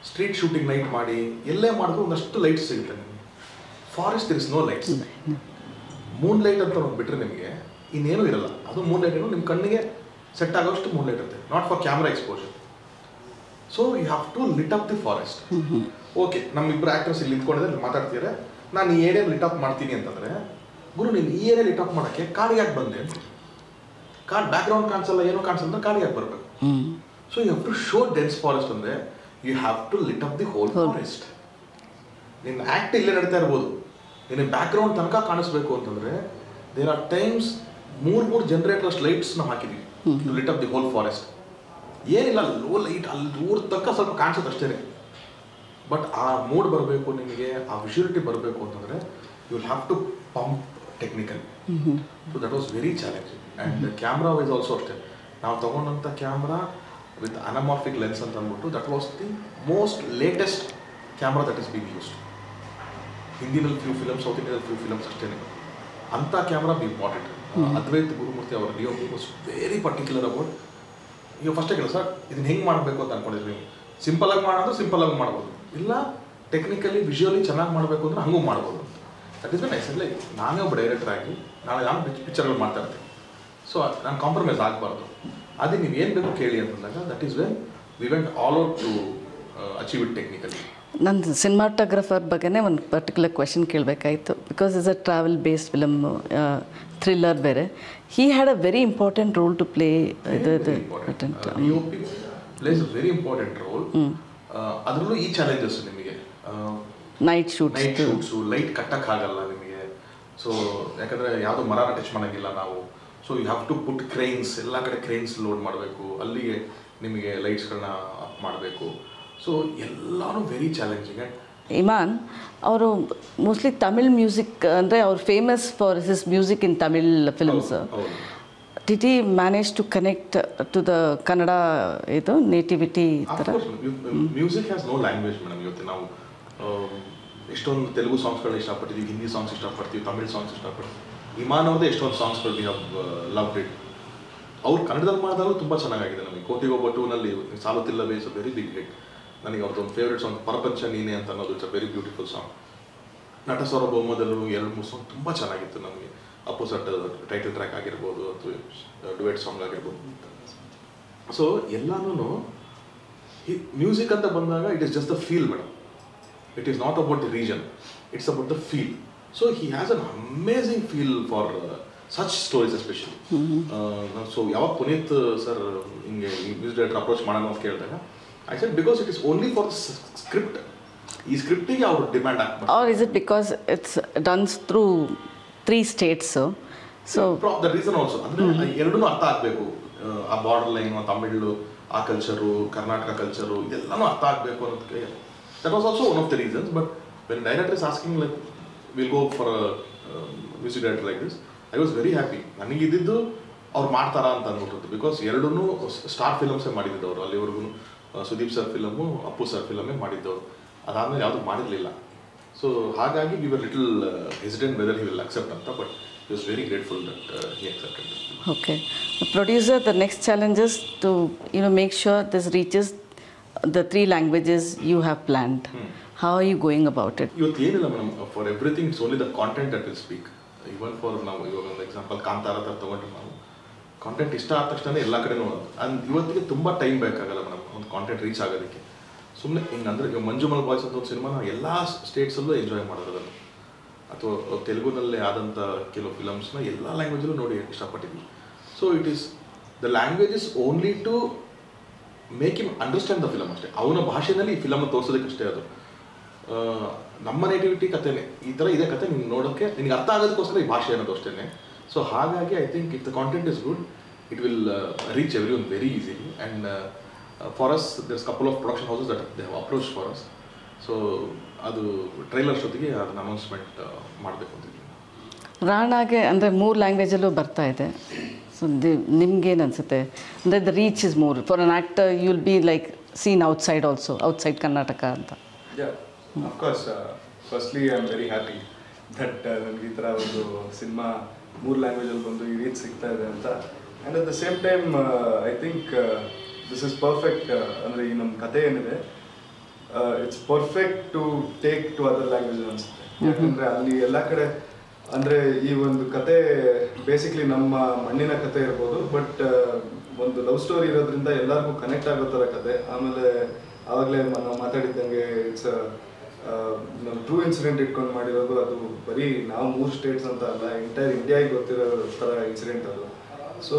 ಸ್ಟ್ರೀಟ್ ಶೂಟಿಂಗ್ ನೈಟ್ ಮಾಡಿ ಎಲ್ಲೇ ಮಾಡಿದ್ರು ಒಂದಷ್ಟು ಲೈಟ್ಸ್ ಸಿಗುತ್ತೆ ನಿಮಗೆ. Forest is no lights. Moonlight ಅಂತ ಒಂದು ಬಿಟ್ಟರೆ ನಿಮಗೆ ಇನ್ನೇನೂ ಇರಲ್ಲ. ಅದು ಮೂನ್ ಲೈಟ್ ಏನು ನಿಮ್ಮ ಕಣ್ಣಿಗೆ ಸೆಟ್ ಆಗೋಷ್ಟು ಮೂನ್ ಲೈಟ್ ಇರುತ್ತೆ, not for camera exposure. So you have to lit up the forest. Okay, ನಮ್ಮಿಬ್ಬರು ಆ್ಯಕ್ಟರ್ಸ್ ಇಲ್ಲಿ ನಿಂತ್ಕೊಂಡಿದ್ರೆ ಮಾತಾಡ್ತೀರಾ, ನಾನು ಈ ಏರಿಯಾ ಲಿಟ್ ಅಪ್ ಮಾಡ್ತೀನಿ ಅಂತಂದರೆ, ಗುರು ನೀನು ಈ ಏರಿಯಾ ಲಿಟ್ ಅಪ್ ಮಾಡೋಕ್ಕೆ ಕಾಡಿಗೆ ಯಾಕೆ ಬಂದೆ ಅಂತ. ಕಾಡು ಬ್ಯಾಕ್ಗ್ರೌಂಡ್ ಕಾಣಿಸಲ್ಲ, ಏನೋ ಕಾಣಿಸಲ್ಲ, ಕಾಡಿಗೆ ಯಾಕೆ ಬರಬೇಕು. So you have to show dense forest ಅಂದರೆ you have to lit up the whole forest. ನಿನ್ನ ಆ್ಯಕ್ಟ್ ಇಲ್ಲೇ ನಡೀತಾ ಇರ್ಬೋದು, ನಿನ್ನ ಬ್ಯಾಕ್ಗ್ರೌಂಡ್ ತನಕ ಕಾಣಿಸ್ಬೇಕು ಅಂತಂದರೆ there are times 3 generators lights ನಾವು ಹಾಕಿದ್ದೀವಿ to lit up the whole forest. ಏನಿಲ್ಲ, ಲೋ ಲೈಟ್ ಅಲ್ಲಿ ದೂರ ತನಕ ಸ್ವಲ್ಪ ಕಾಣಿಸುತ್ತೆ ಅಷ್ಟೇ. ಬಟ್ ಆ ಮೂಡ್ ಬರಬೇಕು ನಿಮಗೆ, ಆ ವಿಷುವಲಿಟಿ ಬರಬೇಕು ಅಂತಂದರೆ you will have to pump technical. So that was very challenging. And camera wise also ಅಷ್ಟೇ. ನಾವು ತೊಗೊಂಡಂಥ ಕ್ಯಾಮ್ರಾ ವಿತ್ ಅನಮಾರ್ಫಿಕ್ ಲೆನ್ಸ್ ಅಂತ ಅಂದ್ಬಿಟ್ಟು that was the most latest camera that is being used. ಹಿಂದಿನಲ್ಲಿ ಫ್ಯೂ ಫಿಲಮ್ಸ್, ಸೌತ್ ಇಂಡಿಯಾದಲ್ಲಿ few films ಅಷ್ಟೇ. ಅಂಥ camera be important. Advaith Gurumurthy ಅವರ DOP was very particular about. ಈಗ ಫಸ್ಟೇ ಕೇಳಿ, ಸರ್ ಇದನ್ನು ಹೆಂಗೆ ಮಾಡಬೇಕು ಅಂತ ಅಂದ್ಕೊಂಡಿದ್ವಿ. ಸಿಂಪಲಾಗಿ ಮಾಡೋದು ಸಿಂಪಲಾಗಿ ಮಾಡ್ಬೋದು, ಇಲ್ಲ ಟೆಕ್ನಿಕಲಿ ವಿಜುವಲಿ ಚೆನ್ನಾಗಿ ಮಾಡಬೇಕು ಅಂದರೆ ಹಂಗೂ ಮಾಡ್ಬೋದು. That is the nice. Like ನಾನೇ ಒಬ್ಬ ಡೈರೆಕ್ಟರ್ ಆಗಿ ನಾನು ಪಿಕ್ಚರ್ಗಳು ಮಾಡ್ತಾ ಇರ್ತೀನಿ. ಸೊ ನಾನು ಕಾಂಪ್ರಮೈಸ್ ಆಗಬಾರ್ದು. ಅದೇ ನೀವು ಏನು ಬೇಕು ಕೇಳಿ ಅಂತಂದಾಗ that is when we went all out to achieve it technically. ನನ್ನ ಸಿನಿಮಾಟೋಗ್ರಫರ್ ಬಗ್ಗೆನೇ ಒಂದು ಪರ್ಟಿಕ್ಯುಲರ್ ಕ್ವೆಶನ್ ಕೇಳಬೇಕಾಯಿತು. Because is a travel based film, thriller ಬೇರೆ. He had a very important role to play. Plays a very important role. ಅದರಲ್ಲೂ ಈ challenges ನಿಮಗೆ night shoots light ಕಟ್ಟಕ್ಕಾಗಲ್ಲ ನಿಮಗೆ. So ಯಾಕಂದರೆ ಯಾವುದೋ ಮರನ ಟಚ್ ಮಾಡೋಂಗಿಲ್ಲ ನಾವು. So you have to put cranes, ಎಲ್ಲ ಕಡೆ ಕ್ರೈನ್ಸ್ ಲೋಡ್ ಮಾಡಬೇಕು, ಅಲ್ಲಿಗೆ ನಿಮಗೆ ಲೈಟ್ಸ್ಗಳನ್ನ ಅಪ್ ಮಾಡಬೇಕು. ಸೊ ಎಲ್ಲರೂ ವೆರಿ ಚಾಲೆಂಜಿಂಗ್. ಇಮಾನ್ ಅವರು ಮೋಸ್ಟ್ಲಿ ತಮಿಳ್ ಮ್ಯೂಸಿಕ್ ಅಂದರೆ ಅವ್ರು famous for his music in Tamil films. Did he manage to connect to the Kannada ಇದು ನೇಟಿವಿಟಿ ಥರ? Music has no language madam. ಇವತ್ತು ನಾವು ಎಷ್ಟೊಂದು ತೆಲುಗು ಸಾಂಗ್ಸ್ಗಳನ್ನ ಇಷ್ಟಪಡ್ತೀವಿ, ಹಿಂದಿ ಸಾಂಗ್ಸ್ ಇಷ್ಟಪಡ್ತೀವಿ, ತಮಿಳ್ ಸಾಂಗ್ಸ್ ಇಷ್ಟಪಡ್ತೀವಿ. ಇಮಾನ್ ಅವ್ರದ್ದೇ ಎಷ್ಟೊಂದು ಸಾಂಗ್ಸ್ಗಳು ವಿ ಹ್ಯಾವ್ ಲವ್ಡ್ ಇಟ್. ಅವ್ರು ಕನ್ನಡದಲ್ಲಿ ಮಾಡಿದಾಗೂ ತುಂಬ ಚೆನ್ನಾಗಿದೆ. ನಮಗೆ ಕೋತಿಗೊಬ್ಬಟ್ಟುನಲ್ಲಿ ಸಾಲುತ್ತಿಲ್ಲ ಬೇಸ್ ವೆರಿ ಬಿಗ್ ಹಿಟ್. ನನಗೆ ಅವ್ರದ್ದೊಂದು ಫೇವ್ರೇಟ್ ಸಾಂಗ್ ಪರಪಂಚ ನೀನೆ ಅಂತ ಅನ್ನೋದು it's a very beautiful song. ನಟ ಸಾರ್ವಭೌಮದಲ್ಲೂ 2-3 ಸಾಂಗ್ ತುಂಬ ಚೆನ್ನಾಗಿತ್ತು ನಮಗೆ. ಅಪೋಸಟ್ ಟೈಟಲ್ ಟ್ರ್ಯಾಕ್ ಆಗಿರ್ಬೋದು ಅಥವಾ ಡುವೆಟ್ ಸಾಂಗ್ ಆಗಿರ್ಬೋದು. ಸೊ ಎಲ್ಲನೂ ಮ್ಯೂಸಿಕ್ ಅಂತ ಬಂದಾಗ it is just the feel madam. It is not about the region, it's about the feel. So he has an amazing feel for such stories especially. So ಯಾವಾಗ Puneeth sir ಹಿಂಗೆ music director approach ಮಾಡೋಣ ಅಂತ ಕೇಳಿದಾಗ I said because it is only for the script. ಈ ಸ್ಕ್ರಿಪ್ಟಿಗೆ ಅವರು demand ಆಗ್ತಾರೆ. Or is it because it's done through 3 states? So the reason also ಅಂದರೆ ಎರಡೂ ಅರ್ಥ ಆಗಬೇಕು. ಆ ಬಾರ್ಡರ್ ಲೈನ್, ತಮಿಳು ಆ ಕಲ್ಚರು, ಕರ್ನಾಟಕ ಕಲ್ಚರು ಇದೆಲ್ಲನೂ ಅರ್ಥ ಆಗಬೇಕು ಅನ್ನೋದಕ್ಕೆ that was also one of the reasons. But when director is asking like will go for music director like this, I was very happy. ನನಗಿದ್ದು ಅವ್ರು ಮಾಡ್ತಾರಾ ಅಂತ ಅಂದ್ಬಿಟ್ಟು. ಬಿಕಾಸ್ ಎರಡೂ ಸ್ಟಾರ್ ಫಿಲಮ್ಸೇ ಮಾಡಿದ್ದು ಅವರು. ಅಲ್ಲಿವರೆಗೂ Sudeep sir film, Appu sir ಫಿಲಮೇ ಮಾಡಿದ್ದವರು. ಅದಾದಮೇಲೆ ಯಾವುದೂ ಮಾಡಿರಲಿಲ್ಲ. ಸೊ ಹಾಗಾಗಿ we were little hesitant whether he will accept ಅಂತ. But he was very grateful that he accepted it. Okay. The producer, the next challenge is to make sure this reaches the 3 languages you have planned. How are you going about it? ಇವತ್ತು ಏನಿಲ್ಲ madam, for everything it's only the content that will speak. Even for ನಾವು ಇವಾಗ ಒಂದು example Kantara ಥರ ತೊಗೊಂಡ್ರೆ ನಾವು content ಇಷ್ಟ ಆದ ತಕ್ಷಣ ಎಲ್ಲ ಕಡೆನೂ ಇವತ್ತಿಗೆ ತುಂಬ ಟೈಮ್ ಬೇಕಾಗಲ್ಲ ಮೇಡಮ್ ಒಂದು ಕಾಂಟೆಂಟ್ ರೀಚ್ ಆಗೋದಕ್ಕೆ. ಸುಮ್ಮನೆ ಹಿಂಗಂದ್ರೆ ಇವಾಗ ಮಂಜುಮಲ್ ಬಾಯ್ಸ್ ಅಂತ ಒಂದು ಸಿನಿಮಾ ಎಲ್ಲ ಸ್ಟೇಟ್ಸಲ್ಲೂ ಎಂಜಾಯ್ ಮಾಡೋದು ಅದನ್ನು. ಅಥವಾ ತೆಲುಗುನಲ್ಲೇ ಆದಂಥ ಕೆಲವು ಫಿಲಮ್ಸ್ನ ಎಲ್ಲ ಲ್ಯಾಂಗ್ವೇಜಲ್ಲೂ ನೋಡಿ ಇಷ್ಟಪಟ್ಟಿದ್ವಿ. So it is the language is only to make him understand the film ಅಷ್ಟೇ. ಅವನ ಭಾಷೆಯಲ್ಲಿ ಈ ಫಿಲಮ್ ತೋರಿಸೋದಕ್ಕಷ್ಟೇ ಅದು. ನಮ್ಮ ನೇಟಿವಿಟಿ ಕಥೆನೇ ಈ ಥರ ಇದೆ ಕತೆ, ನಿಮ್ಗೆ ನೋಡೋಕ್ಕೆ ನಿನಗೆ ಅರ್ಥ ಆಗೋದಕ್ಕೋಸ್ಕರ ಈ ಭಾಷೆ ಅನ್ನೋದು ಅಷ್ಟೇ. ಸೊ ಹಾಗಾಗಿ I think if the content is good it will reach every one very easily. And for us there's couple of production houses that they have approach for us. So ಅದು ಟ್ರೈಲರ್ ಜೊತೆಗೆ ಅದನ್ನ announcement ಮಾಡಬೇಕು ಅಂತಿದ್ವಿ. ರಾಣಾಗೆ ಅಂದರೆ 3 ಲ್ಯಾಂಗ್ವೇಜಲ್ಲೂ ಬರ್ತಾ ಇದೆ. So ನಿಮ್ಗೇನು ಅನಿಸುತ್ತೆ? ಅಂದರೆ the reach is more for an actor. You will be like seen outside also, outside Karnataka ಅಂತ. Of course firstly I am very happy that ನನಗೆ ಈ ಥರ ಒಂದು ಸಿನಿಮಾ 3 ಲ್ಯಾಂಗ್ವೇಜಲ್ಲಿ ಬಂದು ಈ ರೀಚ್ ಸಿಗ್ತಾ ಇದೆ ಅಂತ. And at the same time I think this is perfect. ಅಂದರೆ ಈ ನಮ್ಮ ಕತೆ ಏನಿದೆ it's perfect to take to other language ಅನಿಸುತ್ತೆ. ಯಾಕಂದರೆ ಅಲ್ಲಿ ಎಲ್ಲ ಕಡೆ ಅಂದರೆ ಈ ಒಂದು ಕತೆ ಬೇಸಿಕ್ಲಿ ನಮ್ಮ ಮಣ್ಣಿನ ಕತೆ ಇರ್ಬೋದು, ಬಟ್ ಒಂದು ಲವ್ ಸ್ಟೋರಿ ಇರೋದ್ರಿಂದ ಎಲ್ಲರಿಗೂ ಕನೆಕ್ಟ್ ಆಗೋ ಥರ ಕತೆ. ಆಮೇಲೆ ಆವಾಗಲೇ ನಾವು ಮಾತಾಡಿದ್ದಂಗೆ ಇಟ್ಸ್ ನಮ್ಮ ಟ್ರೂ ಇನ್ಸಿಡೆಂಟ್ ಇಟ್ಕೊಂಡು ಮಾಡಿರೋದು. ಅದು ಬರೀ ನಾವು 3 ಸ್ಟೇಟ್ಸ್ ಅಂತ ಅಲ್ಲ, ಎಂಟೈರ್ ಇಂಡಿಯಾಗೆ ಗೊತ್ತಿರೋ ಥರ ಇನ್ಸಿಡೆಂಟ್ ಅದು. ಸೊ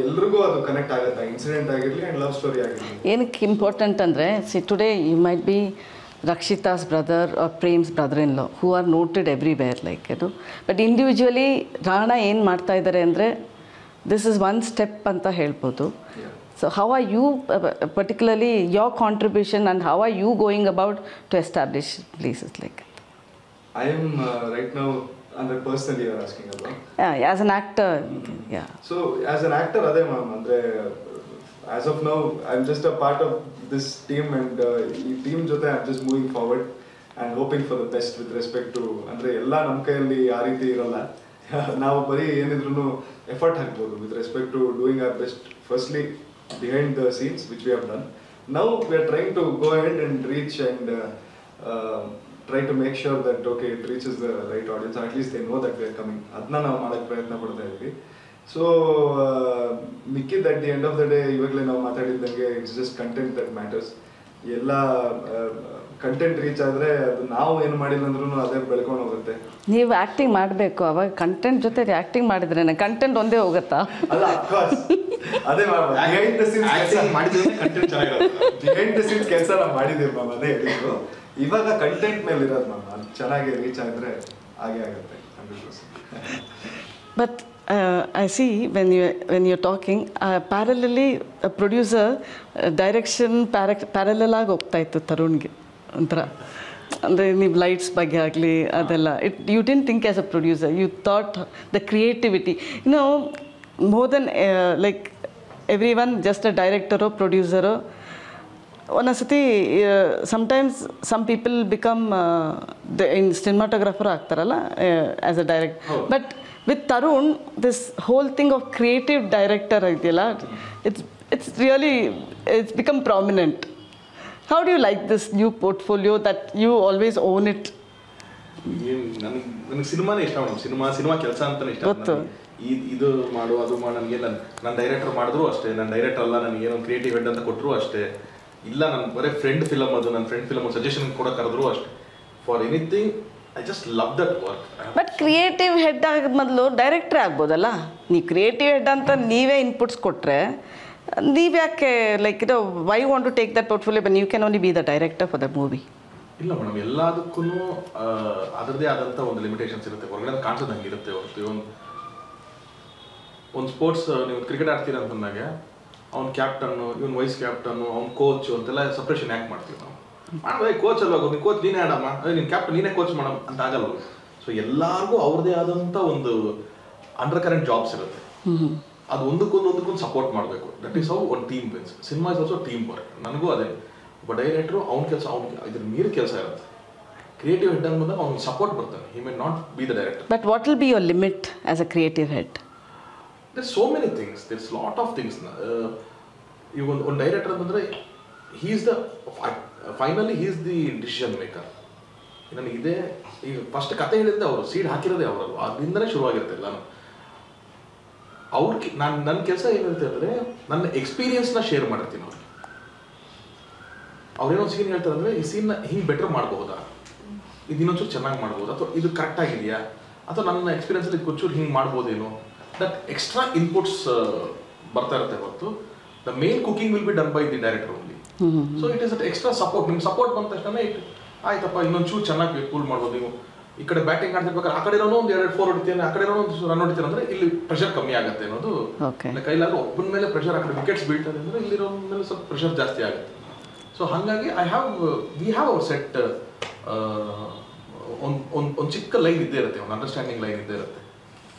ಎಲ್ರಿಗೂ ಅದು ಕನೆಕ್ಟ್ ಆಗುತ್ತೆ, ಇನ್ಸಿಡೆಂಟ್ ಆಗಿರಲಿ ಆ್ಯಂಡ್ ಲವ್ ಸ್ಟೋರಿ ಆಗಿರಲಿ. ಏನಕ್ಕೆ ಇಂಪಾರ್ಟೆಂಟ್ ಅಂದರೆ today you might be Rakshita's brother or Prem's brother-in-law who are noted everywhere like but individually Rana ಏನು ಮಾಡ್ತಾ ಇದ್ದಾರೆ ಅಂದರೆ this is one step ಅಂತ ಹೇಳ್ಬೋದು. So how are you particularly your contribution and how are you going about to establish places like that? I am right now ಅಂದ್ರೆ personally you are asking about? Yeah, as an actor. Yeah. So as an actor ಅದೇ ma'am ಅಂದರೆ as of now I'm just a part of this team and ಈ team ಜೊತೆ I'm just moving forward and hoping for the best with respect to ಅಂದರೆ ಎಲ್ಲ ನಮ್ಮ ಕೈಯಲ್ಲಿ ಆ ರೀತಿ ಇರಲ್ಲ. ನಾವು ಬರೀ ಏನಿದ್ರು ಎಫರ್ಟ್ ಹಾಕ್ಬೋದು with respect to doing our best firstly behind the scenes which we have done. Now we are trying to go ahead and reach and try to make sure that okay it reaches the right audience or at least they know that we are coming. ಅದನ್ನ ನಾವು ಮಾಡೋಕ್ಕೆ ಪ್ರಯತ್ನ ಪಡ್ತಾ ಇದ್ವಿ. So ಮಿಕ್ಕಿದ್ದು at the end of the day ಇವಾಗಲೇ ನಾವು ಮಾತಾಡಿದ್ದಂಗೆ it's just content that matters. ಎಲ್ಲ ಕಂಟೆಂಟ್ ರೀಚ್ ಆದರೆ ಅದು ನಾವು ಏನು ಮಾಡಿಲ್ಲ ಅಂದ್ರೂ ಅದೇ ಬೆಳ್ಕೊಂಡು ಹೋಗುತ್ತೆ. ನೀವು ಆ್ಯಕ್ಟಿಂಗ್ ಮಾಡಬೇಕು, ಅವಾಗ ಕಂಟೆಂಟ್ ಜೊತೆ ಆ್ಯಕ್ಟಿಂಗ್ ಮಾಡಿದ್ರೆ ಕಂಟೆಂಟ್ ಒಂದೇ ಹೋಗುತ್ತಾ? ಅಲ್ಲ, ಅಫ್ಕೋರ್ಸ್ ಅದೇ ಬಿಹೈಂಡ್ ದ ಸೀನ್ಸ್ ಕೆಲಸ ನಾವು ಮಾಡಿದ್ದೀವಿ ಮ್ಯಾಮ್, ಅದೇ ಹೇಳಿದ್ರು. ಇವಾಗ ಕಂಟೆಂಟ್ ಮೇಲೆ ಇರೋದು ಮ್ಯಾಮ್, ಅದು ಚೆನ್ನಾಗಿ ರೀಚ್ ಆದರೆ ಹಾಗೆ ಆಗುತ್ತೆ 100%. But I see when you're talking, parallelly a producer direction parallel ಆಗಿ ಹೋಗ್ತಾ ಇತ್ತು ತರುಣ್ಗೆ ಒಂಥರ. ಅಂದರೆ ನೀವು ಲೈಟ್ಸ್ ಬಗ್ಗೆ ಆಗಲಿ ಅದೆಲ್ಲ, you didn't think as a producer, you thought the creativity, more than like everyone just a ಡೈರೆಕ್ಟರೋ ಪ್ರೊಡ್ಯೂಸರೋ. ಒಂದೊಂದ್ಸತಿ sometimes some people become in cinematographer ಆಗ್ತಾರಲ್ಲ as a director. But with Tarun, this whole thing of creative director idea, it's really, it's become prominent. How do you like this new portfolio that you always own it? ನನಗೆ ಸಿನಿಮಾನೇ ಇಷ್ಟ madam, cinema ಕೆಲಸ ಅಂತಾನೆ ಇಷ್ಟ. ಇದು ಮಾಡು ಅದು ಮಾಡು, ನನಗೆ ನನ್ನ ಡೈರೆಕ್ಟರ್ ಮಾಡಿದ್ರು ಅಷ್ಟೇ, ನನ್ನ ಡೈರೆಕ್ಟರ್ ಅಲ್ಲ, ನನಗೇನೋ ಕ್ರಿಯೇಟಿವ್ ಹೆಡ್ ಅಂತ ಕೊಟ್ಟರು ಅಷ್ಟೇ, ಇಲ್ಲ ನನ್ನ ಬರೀ ಫ್ರೆಂಡ್ ಫಿಲಮ್ ಅದು, ನನ್ನ ಫ್ರೆಂಡ್ ಫಿಲಮ್ ಸಜೆಷನ್ ಕೊಡೋ ಕರೆದ್ರು ಅಷ್ಟೇ. For anything I just love that work. But creative head ಆಗ ಮೊದಲು ಡೈರೆಕ್ಟ್ರೇ ಆಗ್ಬೋದಲ್ಲ. ನೀವು ಕ್ರಿಯೇಟಿವ್ ಹೆಡ್ ಅಂತ ನೀವೇ ಇನ್ಪುಟ್ಸ್ ಕೊಟ್ಟರೆ ನೀವು ಯಾಕೆ like why want to take that portfolio but you can only be the director for the movie? ಇಲ್ಲ ಮೇಡಮ್, ಎಲ್ಲದಕ್ಕೂ ಅದರದ್ದೇ ಆದಂಥ ಒಂದು ಲಿಮಿಟೇಷನ್ಸ್ ಇರುತ್ತೆ, ಹೊರಗಡೆ ಕಾಣಿಸೋದು ಹಂಗಿರುತ್ತೆ. ಒಂದು ಸ್ಪೋರ್ಟ್ಸ್, ನೀವು ಕ್ರಿಕೆಟ್ ಆಡ್ತೀರ ಅಂತಂದಾಗ ಅವ್ನ ಕ್ಯಾಪ್ಟನ್ನು, ಇವನ್ ವೈಸ್ ಕ್ಯಾಪ್ಟನ್ನು, ಅವ್ನ ಕೋಚ್ ಅಂತೆಲ್ಲ ಸಪ್ರೇಷನ್ ಯಾಕೆ ಮಾಡ್ತೀವಿ ನಾವು? ಮಾಡಬೇಕು, ಕೋಚ್ ಅಲ್ವಾ, ನೀನು ಕೋಚ್ ನೀನೇ ಆಡಮ್ಮ, ನಿನ್ನ ಕ್ಯಾಪ್ಟನ್ ನೀನೇ ಕೋಚ್ ಮಾಡಮ್ಮ ಅಂತ ಆಗಲ್ಲ. ಸೊ ಎಲ್ಲರಿಗೂ ಅವ್ರದ್ದೇ ಆದಂಥ ಒಂದು ಅಂಡರ್ ಕರೆಂಟ್ ಜಾಬ್ಸ್ ಇರುತ್ತೆ, ಅದು ಒಂದಕ್ಕೊಂದು ಸಪೋರ್ಟ್ ಮಾಡಬೇಕು. That is how one team wins. Cinema is also team work. ನನಗೂ ಅದೇ, ಒಬ್ಬ ಡೈರೆಕ್ಟ್ರು ಅವ್ನ ಕೆಲಸ ಇದ್ರ ಮೀರಿ ಕೆಲಸ ಇರುತ್ತೆ. ಕ್ರಿಯೇಟಿವ್ ಹೆಡ್ ಅಂತ ಬಂದಾಗ ಅವ್ನಿಗೆ ಸಪೋರ್ಟ್ ಬರ್ತಾನೆ, he may not be the director. But what will be your limit as a creative head? There so many things, there is lot of things. ಈಗ ಒಂದು ಡೈರೆಕ್ಟರ್ ಅಂತಂದರೆ he is the finally he is the decision maker. ನನಗಿದೆ ಈಗ first ಕತೆ ಹೇಳಿದ್ರೆ ಅವರು seed ಹಾಕಿರೋದೇ ಅವರಲ್ಲ, ಅದರಿಂದನೇ ಶುರುವಾಗಿರುತ್ತೆ ಎಲ್ಲಾನು. ನನ್ನ ಕೆಲಸ ಏನಿರುತ್ತೆ ಅಂದರೆ ನನ್ನ ಎಕ್ಸ್ಪೀರಿಯನ್ಸ್ನ ಶೇರ್ ಮಾಡಿರ್ತೀನಿ ಅವ್ರಿಗೆ. ಅವ್ರೇನೋ ಸೀನ್ ಹೇಳ್ತಾರೆ ಅಂದರೆ ಈ ಸೀನ್ನ ಹಿಂಗೆ ಬೆಟರ್ ಮಾಡ್ಬೋದಾ, ಇದು ಇನ್ನೊಂಚೂರು ಚೆನ್ನಾಗಿ ಮಾಡ್ಬೋದಾ, ಅಥವಾ ಇದು ಕರೆಕ್ಟ್ ಆಗಿದೆಯಾ, ಅಥವಾ ನನ್ನ ಎಕ್ಸ್ಪೀರಿಯನ್ಸಲ್ಲಿ ಕೊಂಚೂರು ಹಿಂಗೆ ಮಾಡ್ಬೋದೇನೋ. ದಟ್ ಎಕ್ಸ್ಟ್ರಾ ಇನ್ಪುಟ್ಸ್ ಬರ್ತಾ ಇರುತ್ತೆ ಹೊರತು the main cooking will be done by the director only. So it is that extra support. ನಿಮ್ಮ ಸಪೋರ್ಟ್ ಬಂದ ತಕ್ಷಣ ಆಯ್ತಪ್ಪ ಇನ್ನೊಂಚೂರು ಚೆನ್ನಾಗಿ ಕೂಲ್ ಮಾಡ್ಬೋದು. ನೀವು ಈ ಕಡೆ ಬ್ಯಾಟಿಂಗ್ ಆಡ್ತಿರ್ಬೇಕಾದ್ರೆ ಆ ಕಡೆ ಇರೋನು ಒಂದು 2-4 ಹೊಡಿತೇನೆ, ಆ ಕಡೆ ಇರೋನು ಒಂದು ರನ್ ಹೊಡಿತೇನೆ ಅಂದರೆ ಇಲ್ಲಿ ಪ್ರೆಷರ್ ಕಮ್ಮಿ ಆಗುತ್ತೆ ಅನ್ನೋದು. ಕೈಲಾದ್ರೂ ಒಬ್ಬನ ಮೇಲೆ ಪ್ರೆಷರ್, ಆ ಕಡೆ ವಿಕೆಟ್ಸ್ ಬೀಳ್ತದೆ ಅಂದರೆ ಇಲ್ಲಿರೋ ಮೇಲೆ ಸ್ವಲ್ಪ ಪ್ರೆಷರ್ ಜಾಸ್ತಿ ಆಗುತ್ತೆ. ಸೊ ಹಾಗಾಗಿ ವಿ ಹ್ಯಾವ್ ಅವರ್ ಸೆಟ್ ಒಂದು ಚಿಕ್ಕ ಲೈನ್ ಇದ್ದೇ ಇರುತ್ತೆ, ಒಂದು ಅಂಡರ್ಸ್ಟ್ಯಾಂಡಿಂಗ್ ಲೈನ್ ಇದ್ದೇ ಇರುತ್ತೆ.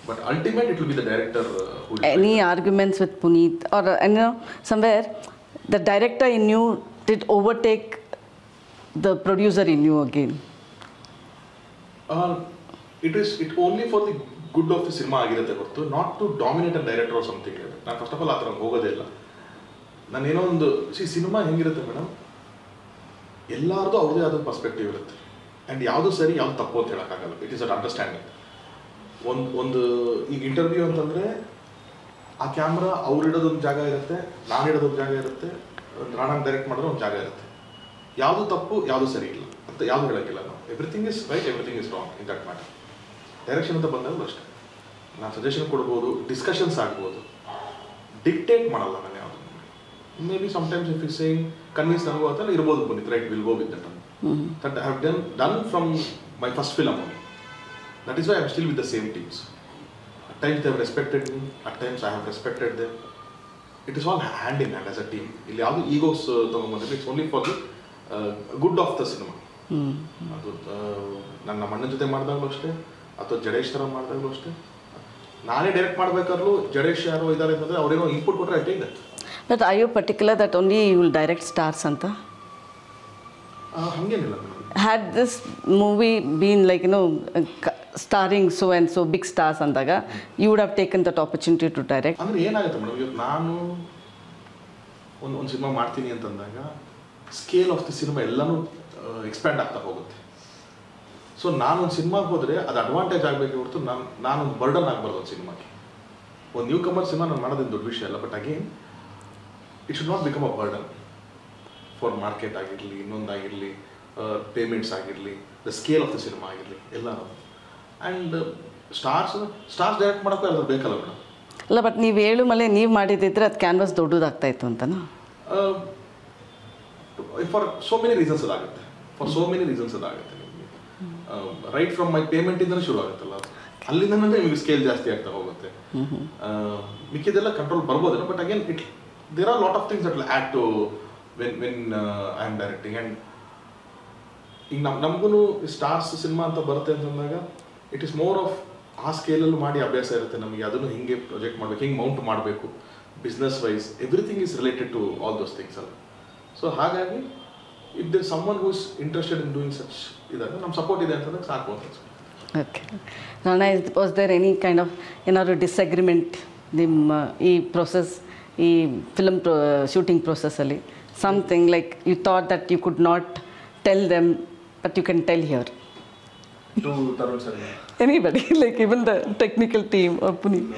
But ultimately it will be the director who will any arguments with Puneet or somewhere the director in you did overtake the producer in you again? It only for the good of the cinema ಆಗಿರುತ್ತೆ ಹೊರತು not to dominate a director or something. ನಾನು first of all ಆ ಥರ ಹೋಗೋದೇ ಇಲ್ಲ. ನಾನೇನೋ ಒಂದು cinema ಹೆಂಗಿರುತ್ತೆ ಮೇಡಮ್, ಎಲ್ಲರದು ಅವ್ರದೇ ಆದ ಪರ್ಸ್ಪೆಕ್ಟಿವ್ ಇರುತ್ತೆ. ಆ್ಯಂಡ್ ಯಾವುದು ಸರಿ ಯಾವುದು ತಪ್ಪು ಅಂತ ಹೇಳೋಕ್ಕಾಗಲ್ಲ. It is at understanding. ಒಂದು ಈಗ ಇಂಟರ್ವ್ಯೂ ಅಂತಂದರೆ ಆ ಕ್ಯಾಮ್ರಾ ಅವ್ರು ಇಡೋದೊಂದು ಜಾಗ ಇರುತ್ತೆ, ನಾನು ಇಡೋದೊಂದು ಜಾಗ ಇರುತ್ತೆ, ನಾನು ಡೈರೆಕ್ಟ್ ಮಾಡಿದ್ರೆ ಒಂದು ಜಾಗ ಇರುತ್ತೆ. ಯಾವುದು ತಪ್ಪು ಯಾವುದು ಸರಿ ಇಲ್ಲ ಅಂತ ಯಾವುದು ಹೇಳೋಕ್ಕಿಲ್ಲ ನಾವು. Everything is right, everything is wrong in that matter. Direction ಅಂತ ಬಂದಾಗಲೂ ಅಷ್ಟೇ ನಾನು ಸಜೆಷನ್ ಕೊಡ್ಬೋದು, ಡಿಸ್ಕಷನ್ಸ್ ಆಗ್ಬೋದು, ಡಿಕ್ಟೇಟ್ ಮಾಡಲ್ಲ ನಾನು ಯಾವುದು. May be sometimes if is saying convince ನನಗೂ ಅಂತ ಇರ್ಬೋದು ಬಂದಿತ್ತು, right will go with that I have done from my first film only. That is why I am still with the same teams. At times they have respected me, at times I have respected them. It is all hand in hand as a team. Illi yadu egos tagomandre, it's only for the good of the cinema. Adu nanna manna jothe madidaglu ashte, atho Jadesh thara madidaglu ashte, naane direct madbekaru Jadesh yaro idare antandre avreno input kotre I take that. But are you particular that only you will direct stars anta? Hangenilla. Had this movie been like starring so and so big stars andaga, you would have taken that opportunity to direct? ಅಂದರೆ ಏನಾಗುತ್ತೆ madam, ಇವತ್ತು ನಾನು ಒಂದು cinema ಮಾಡ್ತೀನಿ ಅಂತಂದಾಗ scale of the cinema ಎಲ್ಲನೂ expand ಆಗ್ತಾ ಹೋಗುತ್ತೆ. ಸೊ ನಾನೊಂದು ಸಿನಿಮಾಗೆ ಹೋದರೆ ಅದು ಅಡ್ವಾಂಟೇಜ್ ಆಗಬೇಕು ಹೊರತು ನಾನೊಂದು ಬರ್ಡನ್ ಆಗಬಾರ್ದು ಒಂದು ಸಿನಿಮಾಗೆ. ಒಂದು ನ್ಯೂ ಕಮರ್ ಸಿನಿಮಾ ನಾನು ಮಾಡೋದೇನು ದೊಡ್ಡ ವಿಷಯ ಅಲ್ಲ, but again it should not become a burden. For market ಆಗಿರಲಿ, ಇನ್ನೊಂದಾಗಿರಲಿ, ಪೇಮೆಂಟ್ಸ್ ಆಗಿರಲಿ, the scale of the cinema ಆಗಿರಲಿ ಎಲ್ಲನೂ. ಆ್ಯಂಡ್ ಸ್ಟಾರ್ಸ್ ಡೈರೆಕ್ಟ್ ಮಾಡೋಕ್ಕೂ ಅದು ಬೇಕಲ್ಲ ಮೇಡಮ್. ಅಲ್ಲ, ಬಟ್ ನೀವು 7 ಮಲೆ ನೀವು ಮಾಡಿದ್ದಿದ್ರೆ ಅದು ಕ್ಯಾನ್ವಾಸ್ ದೊಡ್ಡದಾಗ್ತಾಯಿತ್ತು ಅಂತನಾ? ಫಾರ್ ಸೋ ಮೆನಿ ರೀಸನ್ಸ್ ಅದಾಗುತ್ತೆ, ನಿಮಗೆ ರೈಟ್ ಫ್ರಮ್ ಮೈ ಪೇಮೆಂಟಿಂದಲೇ ಶುರು ಆಗುತ್ತಲ್ಲ, ಅಲ್ಲಿಂದ ನಿಮಗೆ ಸ್ಕೇಲ್ ಜಾಸ್ತಿ ಆಗ್ತಾ ಹೋಗುತ್ತೆ. ಮಿಕ್ಕಿದೆಲ್ಲ ಕಂಟ್ರೋಲ್ ಬರ್ಬೋದೇನೋ, but again there are lot of things that will add to when I am directing. And ಈಗ ನಮಗೂ ಸ್ಟಾರ್ಸ್ ಸಿನಿಮಾ ಅಂತ ಬರುತ್ತೆ ಅಂತಂದಾಗ ಇಟ್ ಈಸ್ ಮೋರ್ ಆಫ್ ಆ ಸ್ಕೇಲಲ್ಲಿ ಮಾಡಿ ಅಭ್ಯಾಸ ಇರುತ್ತೆ ನಮಗೆ. ಅದನ್ನು ಹಿಂಗೆ ಪ್ರೊಜೆಕ್ಟ್ ಮಾಡಬೇಕು, ಹಿಂಗೆ ಮೌಂಟ್ ಮಾಡಬೇಕು, business wise everything is related to all those things ಅಲ್ಲ. ಸೊ ಹಾಗಾಗಿ if there someone who is interested in doing such ಇದಾಗ ನಮ್ಮ ಸಪೋರ್ಟ್ ಇದೆ ಅಂತಂದಾಗ ಸಾಕು ಅಂತ ಅನ್ಸುತ್ತೆ. ಓಕೆ. ನಾನ was there any kind of ಏನಾದ್ರು ಡಿಸ್ಅಗ್ರಿಮೆಂಟ್ ನಿಮ್ಮ ಈ ಪ್ರೊಸೆಸ್, ಈ ಫಿಲಮ್ ಶೂಟಿಂಗ್ ಪ್ರೊಸೆಸ್ಸಲ್ಲಿ? Something like you thought that you could not tell them but you can tell here? To Tarun sir, anybody, like even the technical team or Puneeth?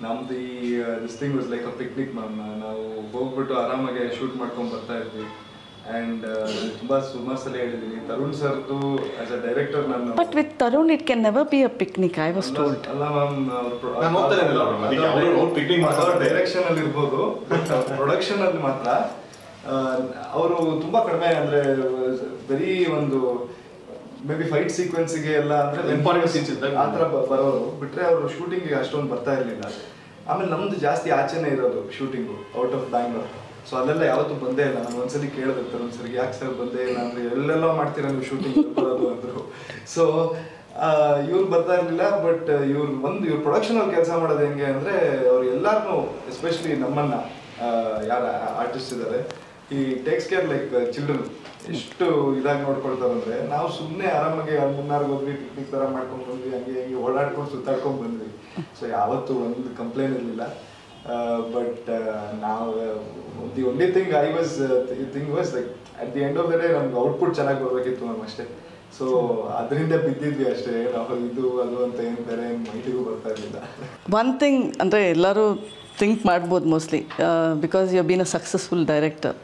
ನಮ್ದು ಈ this thing was like a picnic ma'am. ನಾವು ಹೋಗ್ಬಿಟ್ಟು ಆರಾಮಾಗಿ shoot ಮಾಡ್ಕೊಂಡು ಬರ್ತಾ ಇದ್ವಿ. And ಸುಮಾರು ಸಲ ಹೇಳಿದ್ದೀನಿ ತರುಣ್ ಸರ್ದು ಆಸ್ ಅ ಡೈರೆಕ್ಟರ್ ನಾನು. But with Tarun it can never be a picnic, I was told. ಅಲ್ಲ ಮ್ಯಾಮ್, ಡೈರೆಕ್ಷನ್ ಅಲ್ಲಿ ಇರ್ಬೋದು, ಬಟ್ ಪ್ರೊಡಕ್ಷನ್ ಅಲ್ಲಿ ಮಾತ್ರ ಅವರು ತುಂಬಾ ಕಡಿಮೆ. ಅಂದ್ರೆ ಬರೀ ಒಂದು ಮೇ ಬಿ ಫೈಟ್ ಸೀಕ್ವೆನ್ಸ್ಗೆ ಎಲ್ಲ ಅಂದ್ರೆ ಇಂಪಾರ್ಟೆಂಟ್ ಸೀನ್ಸ್ ಇದ್ದಾಗ ಆ ಥರ ಬರೋರು ಬಿಟ್ರೆ ಅವರು ಶೂಟಿಂಗಿಗೆ ಅಷ್ಟೊಂದು ಬರ್ತಾ ಇರಲಿಲ್ಲ. ಆಮೇಲೆ ನಮ್ದು ಜಾಸ್ತಿ ಆಚೆನೇ ಇರೋದು shooting, out of Bangalore. So ಅಲ್ಲೆಲ್ಲ ಯಾವತ್ತೂ ಬಂದೇ ಇಲ್ಲ. ನಾನು ಒಂದ್ಸಲಿ ಕೇಳಿದೆ ತರುಣ್ ಸರ್ಗೆ, ಯಾಕೆ ಸರ್ ಬಂದೇ ಇಲ್ಲ ಅಂದರೆ ಎಲ್ಲೆಲ್ಲೋ ಮಾಡ್ತೀರಾ ನೀವು ಶೂಟಿಂಗ್ ಬರೋದು ಅಂದರು. ಸೊ ಇವ್ರು ಬರ್ತಾ ಇರಲಿಲ್ಲ. ಬಟ್ ಇವ್ರು ಪ್ರೊಡಕ್ಷನಲ್ಲಿ ಕೆಲಸ ಮಾಡೋದು ಹೆಂಗೆ ಅಂದರೆ ಅವ್ರು ಎಲ್ಲಾರನ್ನೂ, ಎಸ್ಪೆಷಲಿ ನಮ್ಮನ್ನ ಯಾರು ಆರ್ಟಿಸ್ಟ್ ಇದ್ದಾರೆ, ಈ ಟೇಕ್ಸ್ ಕೇರ್ ಲೈಕ್ ಚಿಲ್ಡ್ರನ್. ಎಷ್ಟು ಇದಾಗಿ ನೋಡ್ಕೊಳ್ತಾರೆ ಅಂದರೆ, ನಾವು ಸುಮ್ಮನೆ ಆರಾಮಾಗಿ ಮುನ್ನಾರ್ಗೆ ಹೋದ್ವಿ, ಪಿಕ್ನಿಕ್ ಥರ ಮಾಡ್ಕೊಂಡು ಬಂದ್ವಿ, ಹಂಗೆ ಓಡಾಡ್ಕೊಂಡು ಸುತ್ತಾಡ್ಕೊಂಡು ಬಂದ್ವಿ. ಸೊ ಯಾವತ್ತೂ ಒಂದು ಕಂಪ್ಲೇಂಟ್ ಇರಲಿಲ್ಲ. ಬಟ್ ನಾವು the only thing was like at the end of the day ನಮ್ಗೆ ಔಟ್ಪುಟ್ ಚೆನ್ನಾಗಿ ಬರಬೇಕಿತ್ತು ಮ್ಯಾಮ್, ಅಷ್ಟೇ. ಸೊ ಅದರಿಂದ ಬಿದ್ದಿದ್ವಿ ಅಷ್ಟೇ. ನಾವು ಇದು ಅದು ಅಂತ ಏನು ಬೇರೆ ಏನು ಮೈಟಿಗೂ ಬರ್ತಾ ಇರಲಿಲ್ಲ. ಒನ್ ಥಿಂಗ್ ಅಂದರೆ ಎಲ್ಲರೂ ಥಿಂಕ್ ಮಾಡ್ಬೋದು mostly, because you been a successful director,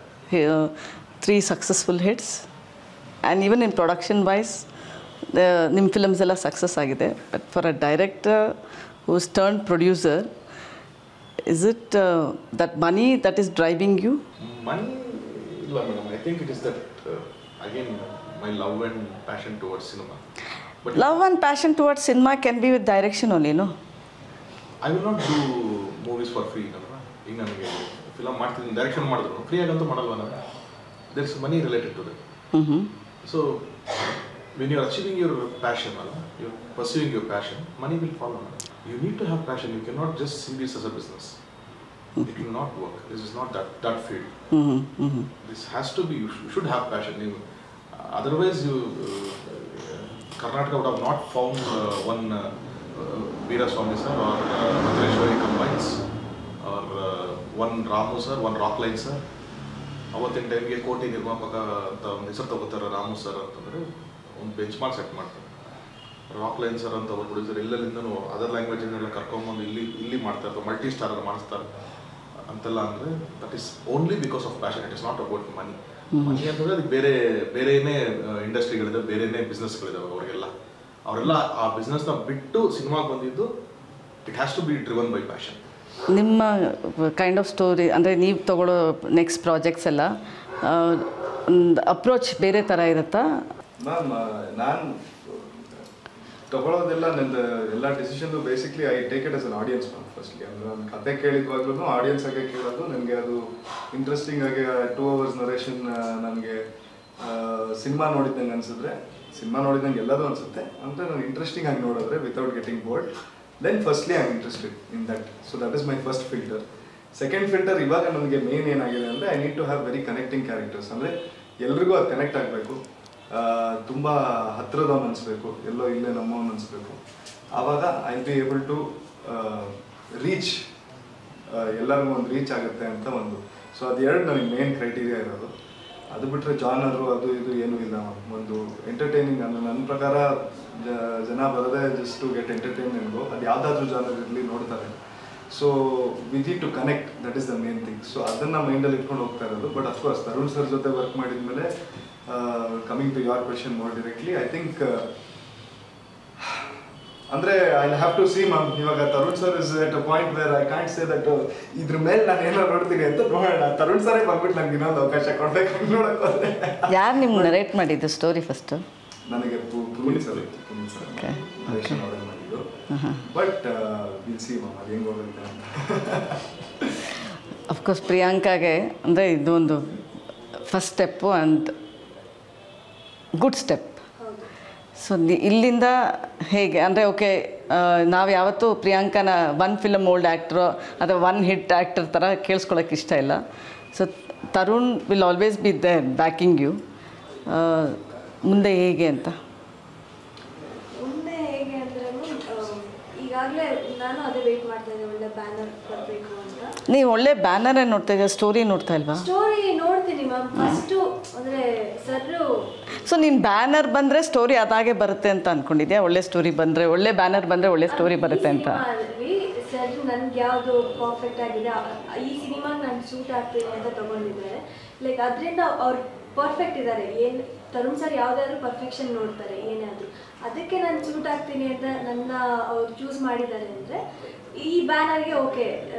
3 successful hits, and even in production wise ನಿಮ್ಮ ಫಿಲಮ್ಸ್ ಎಲ್ಲ ಸಕ್ಸಸ್ ಆಗಿದೆ. But for a director who's turn producer, is it that money that is driving you? Money illa madam, I think it is that again my love and passion towards cinema. But love and passion towards cinema can be with direction only, no? I will not do movies for free alva. ಈಗ ನನಗೆ film ಮಾಡ್ತೀನಿ, direction ಮಾಡಿದ್ರು free ಆಗಂತೂ ಮಾಡಲ್ವ ನಾನು. there is money related to that. So when you are achieving your passion, you are pursuing your passion, money will follow. You need to have passion. You cannot just see this as a business. It will not work. This is not that field. This has to be, you should have passion. Otherwise Karnataka would have not found one Veera Swami sir or Madhureshwari combines or one Ramu sir, one Rockline sir. ಅವತ್ತಿನ ಟೈಮ್ಗೆ ಕೋಟಿ ನಿರ್ಮಾಪಕ ಅಂತ ಒಂದು ಹೆಸರು ತಗೋತಾರೆ Ramu sir ಅಂತಂದರೆ ಒಂದು ಬೆಂಚ್ ಮಾರ್ಕ್ ಸೆಟ್ ಮಾಡ್ತಾರೆ. ರಾಕ್ಲೈನ್ ಸರ್ ಅಂತ ಒಬ್ಬರು ಪ್ರೊಡ್ಯೂಸರ್ ಎಲ್ಲೆಲ್ಲಿಂದನೂ ಅದರ್ ಲ್ಯಾಂಗ್ವೇಜನ್ನೆಲ್ಲ ಕರ್ಕೊಂಬಂದು ಇಲ್ಲಿ ಮಾಡ್ತಾ ಇರ್ತಾರೆ, ಮಲ್ಟಿ ಸ್ಟಾರ್ ಮಾಡಿಸ್ತಾರೆ ಅಂತೆಲ್ಲ. ಅಂದರೆ that is only because of passion. It is not about money. Money ಅಂತಂದರೆ ಅದಕ್ಕೆ ಬೇರೆನೇ ಇಂಡಸ್ಟ್ರಿಗಳಿದೆ, ಬೇರೆನೇ ಬಿಸ್ನೆಸ್ಗಳಿದಾವೆ ಅವರೆಲ್ಲ ಆ ಬಿಸ್ನೆಸ್ನ ಬಿಟ್ಟು ಸಿನಿಮಾಗೆ ಬಂದಿದ್ದು. It has to be driven by passion. ನಿಮ್ಮ ಕೈಂಡ್ ಆಫ್ ಸ್ಟೋರಿ ಅಂದರೆ ನೀವು ತಗೊಳ್ಳೋ ನೆಕ್ಸ್ಟ್ ಪ್ರಾಜೆಕ್ಟ್ಸ್ ಎಲ್ಲ ಒಂದು ಅಪ್ರೋಚ್ ಬೇರೆ ಥರ ಇರುತ್ತಾ ಮ್ಯಾಮ್? ನಾನು ತಗೊಳ್ಳೋದೆಲ್ಲ ನಂದು ಎಲ್ಲ decision basically I take it as an audience ma'am. Firstly ಅಂದರೆ ನಾನು ಕತೆ ಕೇಳಿದ್ವಾಗ್ಲೂ ಆಡಿಯನ್ಸ್ ಆಗಿ ಕೇಳೋದು. ನನಗೆ ಅದು ಇಂಟ್ರೆಸ್ಟಿಂಗ್ ಆಗಿ 2 hours ನರೇಷನ್ ನನಗೆ ಸಿನಿಮಾ ನೋಡಿದ್ದಂಗೆ ಅನಿಸಿದ್ರೆ, ಸಿನಿಮಾ ನೋಡಿದಂಗೆ ಎಲ್ಲದೂ ಅನಿಸುತ್ತೆ ಅಂದರೆ ನಾನು ಇಂಟ್ರೆಸ್ಟಿಂಗ್ ಆಗಿ ನೋಡಿದ್ರೆ without getting board, then firstly I am interested in that. So that is my first filter. Second filter, ಇವಾಗ ನನಗೆ ಮೇನ್ ಏನಾಗಿದೆ ಅಂದರೆ I need to have very connecting characters. ಅಂದರೆ ಎಲ್ರಿಗೂ ಅದು ಕನೆಕ್ಟ್ ಆಗಬೇಕು, ತುಂಬ ಹತ್ತಿರದವನು ಅನಿಸ್ಬೇಕು, ಎಲ್ಲೋ ಇಲ್ಲೇ ನಮ್ಮವನು ಅನಿಸ್ಬೇಕು. ಆವಾಗ I will be able to reach, ಎಲ್ಲರಿಗೂ ಒಂದು ರೀಚ್ ಆಗುತ್ತೆ ಅಂತ ಒಂದು. ಸೊ ಅದು 2 ನನಗೆ ಮೇನ್ ಕ್ರೈಟೀರಿಯಾ ಇರೋದು. ಅದು ಬಿಟ್ಟರೆ ಜಾನರು ಅದು ಇದು ಏನೂ ಇಲ್ಲ. ಒಂದು ಎಂಟರ್ಟೈನಿಂಗ್ ನನ್ನ ಪ್ರಕಾರ ಜನ ಬರೋದೇ ಜಸ್ಟ್ ಟು ಗೆಟ್ ಎಂಟರ್ಟೈನ್ಮೆಂಟ್ಗು. ಅದು ಯಾವುದಾದ್ರೂ ಜಾನರ್ ಇರಲಿ ನೋಡ್ತಾರೆ. So we need to connect, that is the main thing. So ಅದನ್ನು ಮೈಂಡಲ್ಲಿ ಇಟ್ಕೊಂಡು ಹೋಗ್ತಾ ಇರೋದು. ಬಟ್ ಅಫ್ಕೋರ್ಸ್ ತರುಣ್ ಸರ್ ಜೊತೆ ವರ್ಕ್ ಮಾಡಿದ್ಮೇಲೆ coming to your question more directly, I think ಅಂದರೆ I have to see ma'am. ಇವಾಗ Tarun sir is at a point where I can't say that ಇದ್ರ ಮೇಲೆ ನಾನು ಏನೋ ನೋಡ್ತೀನಿ ಅಂತ. ನೋಡೋಣ, ತರುಣ್ ಸರೇ ಬಂದ್ಬಿಟ್ಟು ನಂಗೆ ಇನ್ನೊಂದು ಅವಕಾಶ ಕೊಡ್ಬೇಕು ನೋಡೋಕೆ. ಯಾರು ನಿಮ್ಗೆ ನರೇಟ್ ಮಾಡಿದ್ದು ಸ್ಟೋರಿ ಫಸ್ಟು? ನನಗೆ ಪುನೀತ್ ಸರ್ ನರೇಷನ್ ಅವರೇ ಮಾಡಿದ್ದು. ಬಟ್ ವಿಲ್ ಸಿ ಮ್ಯಾಮ್ ಅದು ಹೆಂಗೆ ಹೋಗುತ್ತೆ ಅಂತ. ಅಫ್ಕೋರ್ಸ್ ಪ್ರಿಯಾಂಕಾಗೆ ಅಂದರೆ ಇದೊಂದು first step and good step. So ಇಲ್ಲಿಂದ ಹೇಗೆ ಅಂದರೆ ಓಕೆ, ನಾವು ಯಾವತ್ತೂ ಪ್ರಿಯಾಂಕಾನ ಒನ್ ಫಿಲಮ್ ಓಲ್ಡ್ ಆ್ಯಕ್ಟ್ರು ಅಥವಾ ಒನ್ ಹಿಟ್ ಆ್ಯಕ್ಟರ್ ಥರ ಕೇಳಿಸ್ಕೊಳ್ಳೋಕೆ ಇಷ್ಟ ಇಲ್ಲ. So Tarun will always be there backing you. ಮುಂದೆ ಹೇಗೆ ಅಂತ? ಮುಂದೆ ಹೇಗೆ ಅಂದರೆ ಈಗಾಗಲೇ ನಾನು ಅದೇ ವೆಯ್ಟ್ ಮಾಡ್ತಾ ಇದ್ದೆ, ಒಳ್ಳೆ ಬ್ಯಾನರ್ ಬರಬೇಕು ಅಂತ. ನೀವು ಒಳ್ಳೆ ಬ್ಯಾನರೇ ನೋಡ್ತಾ ಇದ್ದೀರಾ, ಸ್ಟೋರಿ ನೋಡ್ತಾ ಇಲ್ವಾ? ಸ್ಟೋರಿ ನೋಡ್ತೀನಿ ಮ್ಯಾಮ್. ಫಸ್ಟು ಅಂದರೆ ಸರ್ರು ಸೊ ನೀನು ಬ್ಯಾನರ್ ಬಂದರೆ ಸ್ಟೋರಿ ಅದಾಗೆ ಬರುತ್ತೆ ಅಂತ ಅಂದ್ಕೊಂಡಿದ್ಯಾ? ಒಳ್ಳೆ ಸ್ಟೋರಿ ಬಂದರೆ, ಒಳ್ಳೆ ಬ್ಯಾನರ್ ಬಂದರೆ ಒಳ್ಳೆ ಸ್ಟೋರಿ ಬರುತ್ತೆ ಅಂತ. ಸರ್ ನನ್ಗೆ ಯಾವುದು ಪರ್ಫೆಕ್ಟ್ ಆಗಿದೆ, ಈ ಸಿನಿಮಾಗೆ ನಾನು ಸೂಟ್ ಆಗ್ತೀನಿ ಅಂತ ತೊಗೊಂಡಿದ್ದಾರೆ. ಲೈಕ್ ಅದರಿಂದ ಅವ್ರು ಪರ್ಫೆಕ್ಟ್ ಇದ್ದಾರೆ. ಏನು ತರುಣ್ ಸರ್ ಯಾವುದಾದ್ರೂ ಪರ್ಫೆಕ್ಷನ್ ನೋಡ್ತಾರೆ ಏನೇ ಆದರೂ, ಅದಕ್ಕೆ ನಾನು ಸೂಟ್ ಆಗ್ತೀನಿ ಅಂತ ನನ್ನ ಅವ್ರು ಚೂಸ್ ಮಾಡಿದ್ದಾರೆ ಅಂದರೆ ಈ ಬ್ಯಾನರ್ಗೆ ಓಕೆ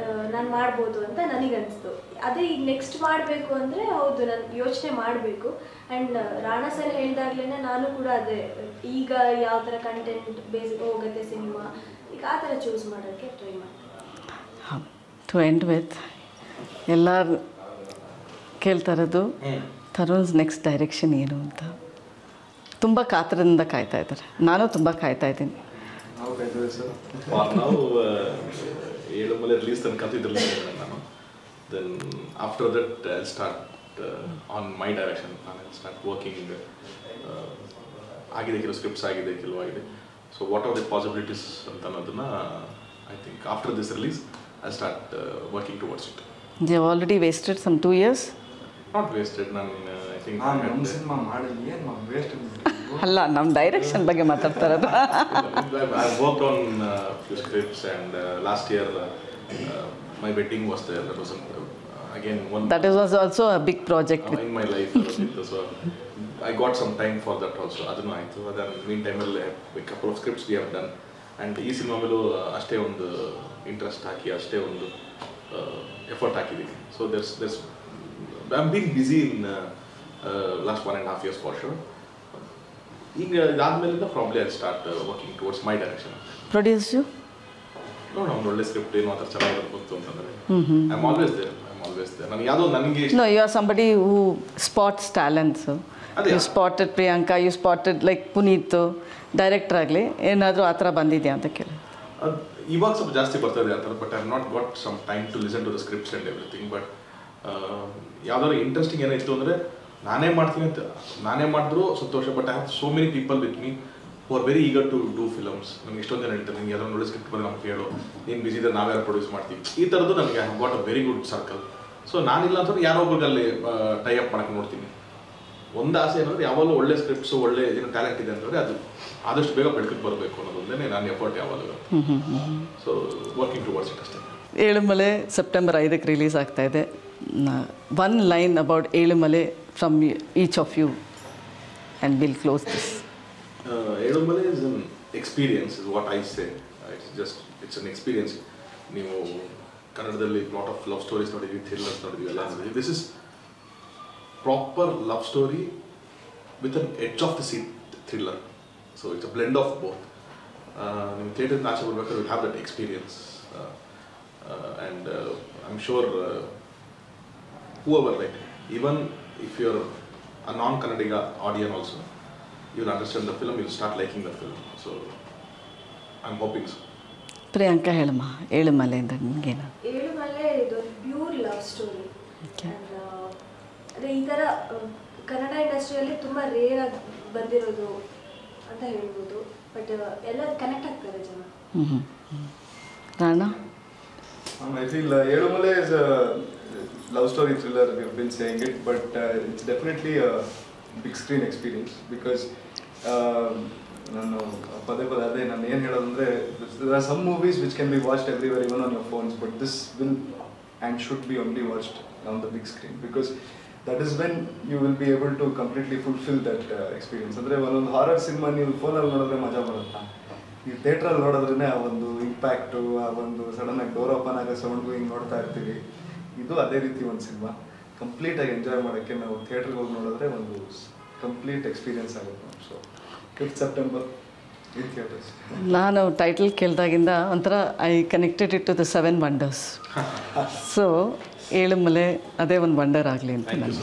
ನಾನು ಮಾಡ್ಬೋದು ಅಂತ ನನಗನ್ನಿಸ್ತು. ಅದೇ ಈಗ ನೆಕ್ಸ್ಟ್ ಮಾಡಬೇಕು ಅಂದರೆ ಹೌದು ನಾನು ಯೋಚನೆ ಮಾಡಬೇಕು. ಆ್ಯಂಡ್ ರಾಣಾ ಸರ್ ಹೇಳಿದಾಗ್ಲೇ ನಾನು ಕೂಡ ಅದೇ ಈಗ ಯಾವ ಥರ ಕಂಟೆಂಟ್ ಬೇಸ್ ಹೋಗುತ್ತೆ ಸಿನಿಮಾ, ಈಗ ಆ ಥರ ಚೂಸ್ ಮಾಡೋಕ್ಕೆ ಟ್ರೈ ಮಾಡ್ತೀನಿ. ಟು ಎಂಡ್ ವಿತ್ ಎಲ್ಲರೂ ಕೇಳ್ತಾ ಇರೋದು ತರುಣ್ಸ್ ನೆಕ್ಸ್ಟ್ ಡೈರೆಕ್ಷನ್ ಏನು ಅಂತ. ತುಂಬ ಕಾತರದಿಂದ ಕಾಯ್ತಾ ಇದ್ದಾರೆ, ನಾನು ತುಂಬ ಕಾಯ್ತಾ ಇದ್ದೀನಿ. ನಾವು ಏಳುಮಲೆ ರಿಲೀಸ್ ತನಕ ಕಲ್ತಿದ್ದಿಲ್ಲ ನಾನು. Then after that I start on my direction. ನಾನು ಸ್ಟಾರ್ಟ್ ವರ್ಕಿಂಗ್. ಆಗಿದೆ, ಕೆಲವು ಸ್ಕ್ರಿಪ್ಟ್ಸ್ ಆಗಿದೆ, ಕೆಲವು ಆಗಿದೆ. So what are the possibilities ಅಂತ ಅನ್ನೋದನ್ನು I think after this release I start working towards it. They have already wasted some 2 years. Not wasted. ನಾನು I think cinema ಮಾಡಿ ಏನು ವೇಸ್ಟ್ ಅಲ್ಲ, ನಮ್ಮ ಡೈರೆಕ್ಷನ್ ಬಗ್ಗೆ ಮಾತಾಡ್ತಾ ಇರೋದು. I worked on few scripts and last year my wedding was there. That was again one. That was also a big project in my life. So I got some time for that also. Adunu aitu. Then meantime a couple of scripts we have done. And ee cinema melu ashte ondu interest haki, ashte ondu effort hakidini. So there's I'm been busy in last 1.5 years for sure. ಈಗ ಇದಾದ್ಮೇಲಿಂದ probably I start working towards my direction. Produce you? ನೋಡಿ, ಅವ್ನು ಒಳ್ಳೆ script ಏನು ಮಾತ್ರ ಚೆನ್ನಾಗಿರೋದು ಗೊತ್ತು ಅಂತಂದರೆ ಐ ಆಮ್ ಆಲ್ವೇಸ್ ದೇರ್. ನನಗೆ ಯಾವುದೋ ನನಗೆ no, you are somebody who spots talents. You spotted Priyanka, you spotted like Puneeth director ಆಗಲಿ ಏನಾದರೂ ಆ ಥರ ಬಂದಿದೆಯಾ ಅಂತ ಕೇಳಿ. ಇವಾಗ ಸ್ವಲ್ಪ ಜಾಸ್ತಿ ಬರ್ತದೆ ಆ ಥರ. But I have not got some time to listen to the scripts and everything. But ಯಾವುದಾದ್ರು ಇಂಟ್ರೆಸ್ಟಿಂಗ್ ಏನಾಯಿತು ಅಂದರೆ ನಾನೇ ಮಾಡ್ತೀನಿ ಅಂತ ನಾನೇ ಮಾಡಿದ್ರು ಸಂತೋಷ. But I have so many people with me who are very eager to do films. ನನಗೆ ಎಷ್ಟೊಂದು ಜನ ಹೇಳ್ತಾರೆ, ನಿಮ್ಗೆ ಯಾವ್ದಾದ್ರು ನೋಡಿ ಸ್ಕ್ರಿಪ್ಟ್ ಬಂದು ನಮ್ಗೆ ಕೇಳು, ನೀನು ಬಿಸಿ ಇದ್ದರೆ ನಾವ್ಯಾರು ಪ್ರೊಡ್ಯೂಸ್ ಮಾಡ್ತೀವಿ. ಈ ಥರದ್ದು ನನಗೆ I have got a very good circle. So ನಾನಿಲ್ಲ ಅಂತಂದ್ರೆ ಯಾರೋ ಒಬ್ಬರಿಗೆ ಅಲ್ಲಿ ಟೈ ಅಪ್ ಮಾಡೋಕ್ಕೆ ನೋಡ್ತೀನಿ. ಒಂದು ಆಸೆ ಏನಂದರೆ ಯಾವಾಗಲೂ ಒಳ್ಳೆ ಸ್ಕ್ರಿಪ್ಟ್ಸು, ಒಳ್ಳೆ ಏನು ಟ್ಯಾಲೆಂಟ್ ಇದೆ ಅಂತಂದರೆ ಅದು ಆದಷ್ಟು ಬೇಗ ಬೆಳಕಿಗೆ ಬರಬೇಕು ಅನ್ನೋದೊಂದೇ ನಾನು ಎಫರ್ಟ್ ಯಾವಾಗಲೂ. ಸೊ ವರ್ಕಿಂಗ್ ಟುವರ್ಡ್ಸ್ ಇಟ್ ಅಷ್ಟೇ. ಏಳುಮಲೆ ಸೆಪ್ಟೆಂಬರ್ 5ಕ್ಕೆ ರಿಲೀಸ್ ಆಗ್ತಾ ಇದೆ. One line about Elumale from each of you and will close this. Elumale is an experience is what I say. It's an experience. ನೀವು ಕನ್ನಡದಲ್ಲಿ ಲಾಟ್ ಆಫ್ ಲವ್ ಸ್ಟೋರೀಸ್ ನೋಡಿದ್ವಿ, thrillers ನೋಡಿದ್ವಿ, ಎಲ್ಲ ನೋಡಿದ್ವಿ. This is proper love story with an edge of the seat thriller. So it's a blend of both. ನೀವು ಥಿಯೇಟರ್ನ ಆಚೆ ಬರ್ಬೇಕಾದ್ರೆ will have that experience. And I am sure whoever, like even if you're a non-Kannadiga audience also, you'll understand the film, you'll start liking the film. So I'm hoping so. Priyanka ಹೇಳಮ್ಮ, ಏಳುಮಲೆಯಿಂದ ನಿಮಗೇನು? ಏಳುಮಲೆ ಇದೊಂದು pure love story. ಅದೇ ಈ ಥರ ಕನ್ನಡ ಇಂಡಸ್ಟ್ರಿಯಲ್ಲಿ ತುಂಬ rare ಆಗಿ ಬಂದಿರೋದು ಅಂತ ಹೇಳ್ಬೋದು. ಬಟ್ ಎಲ್ಲ ಕನೆಕ್ಟ್ ಆಗ್ತಾರೆ ಜನ. Rana? I feel Yelumale is a love story thriller. We have been saying it, but it's definitely a big screen experience because ನಾನು ಪದೇ ಅದೇ ನಾನು ಏನು ಹೇಳೋದಂದರೆ there are some movies which can be watched everywhere even on your phones, but this will and should be only watched on the big screen because that is when you will be able to completely fulfill that experience. ಅಂದರೆ ಒಂದೊಂದು horror cinema ನೀವು ಫೋನಲ್ಲಿ ನೋಡಿದ್ರೆ ಮಜಾ ಬರುತ್ತಾ, ಈ ಥಿಯೇಟ್ರಲ್ಲಿ ನೋಡಿದ್ರೇ ಆ ಒಂದು ಇಂಪ್ಯಾಕ್ಟು, ಆ ಒಂದು ಸಡನ್ನಾಗಿ ಡೋರ್ ಓಪನ್ ಆಗೋ ಸೌಂಡ್ಗೂ ಹಿಂಗೆ ನೋಡ್ತಾ ಇರ್ತೀವಿ. ಇದು ಅದೇ ರೀತಿ ಒಂದು ಸಿನಿಮಾ ಕಂಪ್ಲೀಟಾಗಿ ಎಂಜಾಯ್ ಮಾಡೋಕ್ಕೆ ನಾವು ಥಿಯೇಟ್ರಿಗೆ ಹೋಗಿ ನೋಡಿದ್ರೆ ಒಂದು ಕಂಪ್ಲೀಟ್ ಎಕ್ಸ್ಪೀರಿಯನ್ಸ್ ಆಗುತ್ತೆ. So 5th September in theaters. ನಾನು ಟೈಟಲ್ ಕೇಳಿದಾಗಿಂದ ಒಂಥರ I connected it to the 7 wonders. So 7 ಮಲೆ ಅದೇ ಒಂದು ವಂಡರ್ ಆಗಲಿ ಅಂತ ನಾನು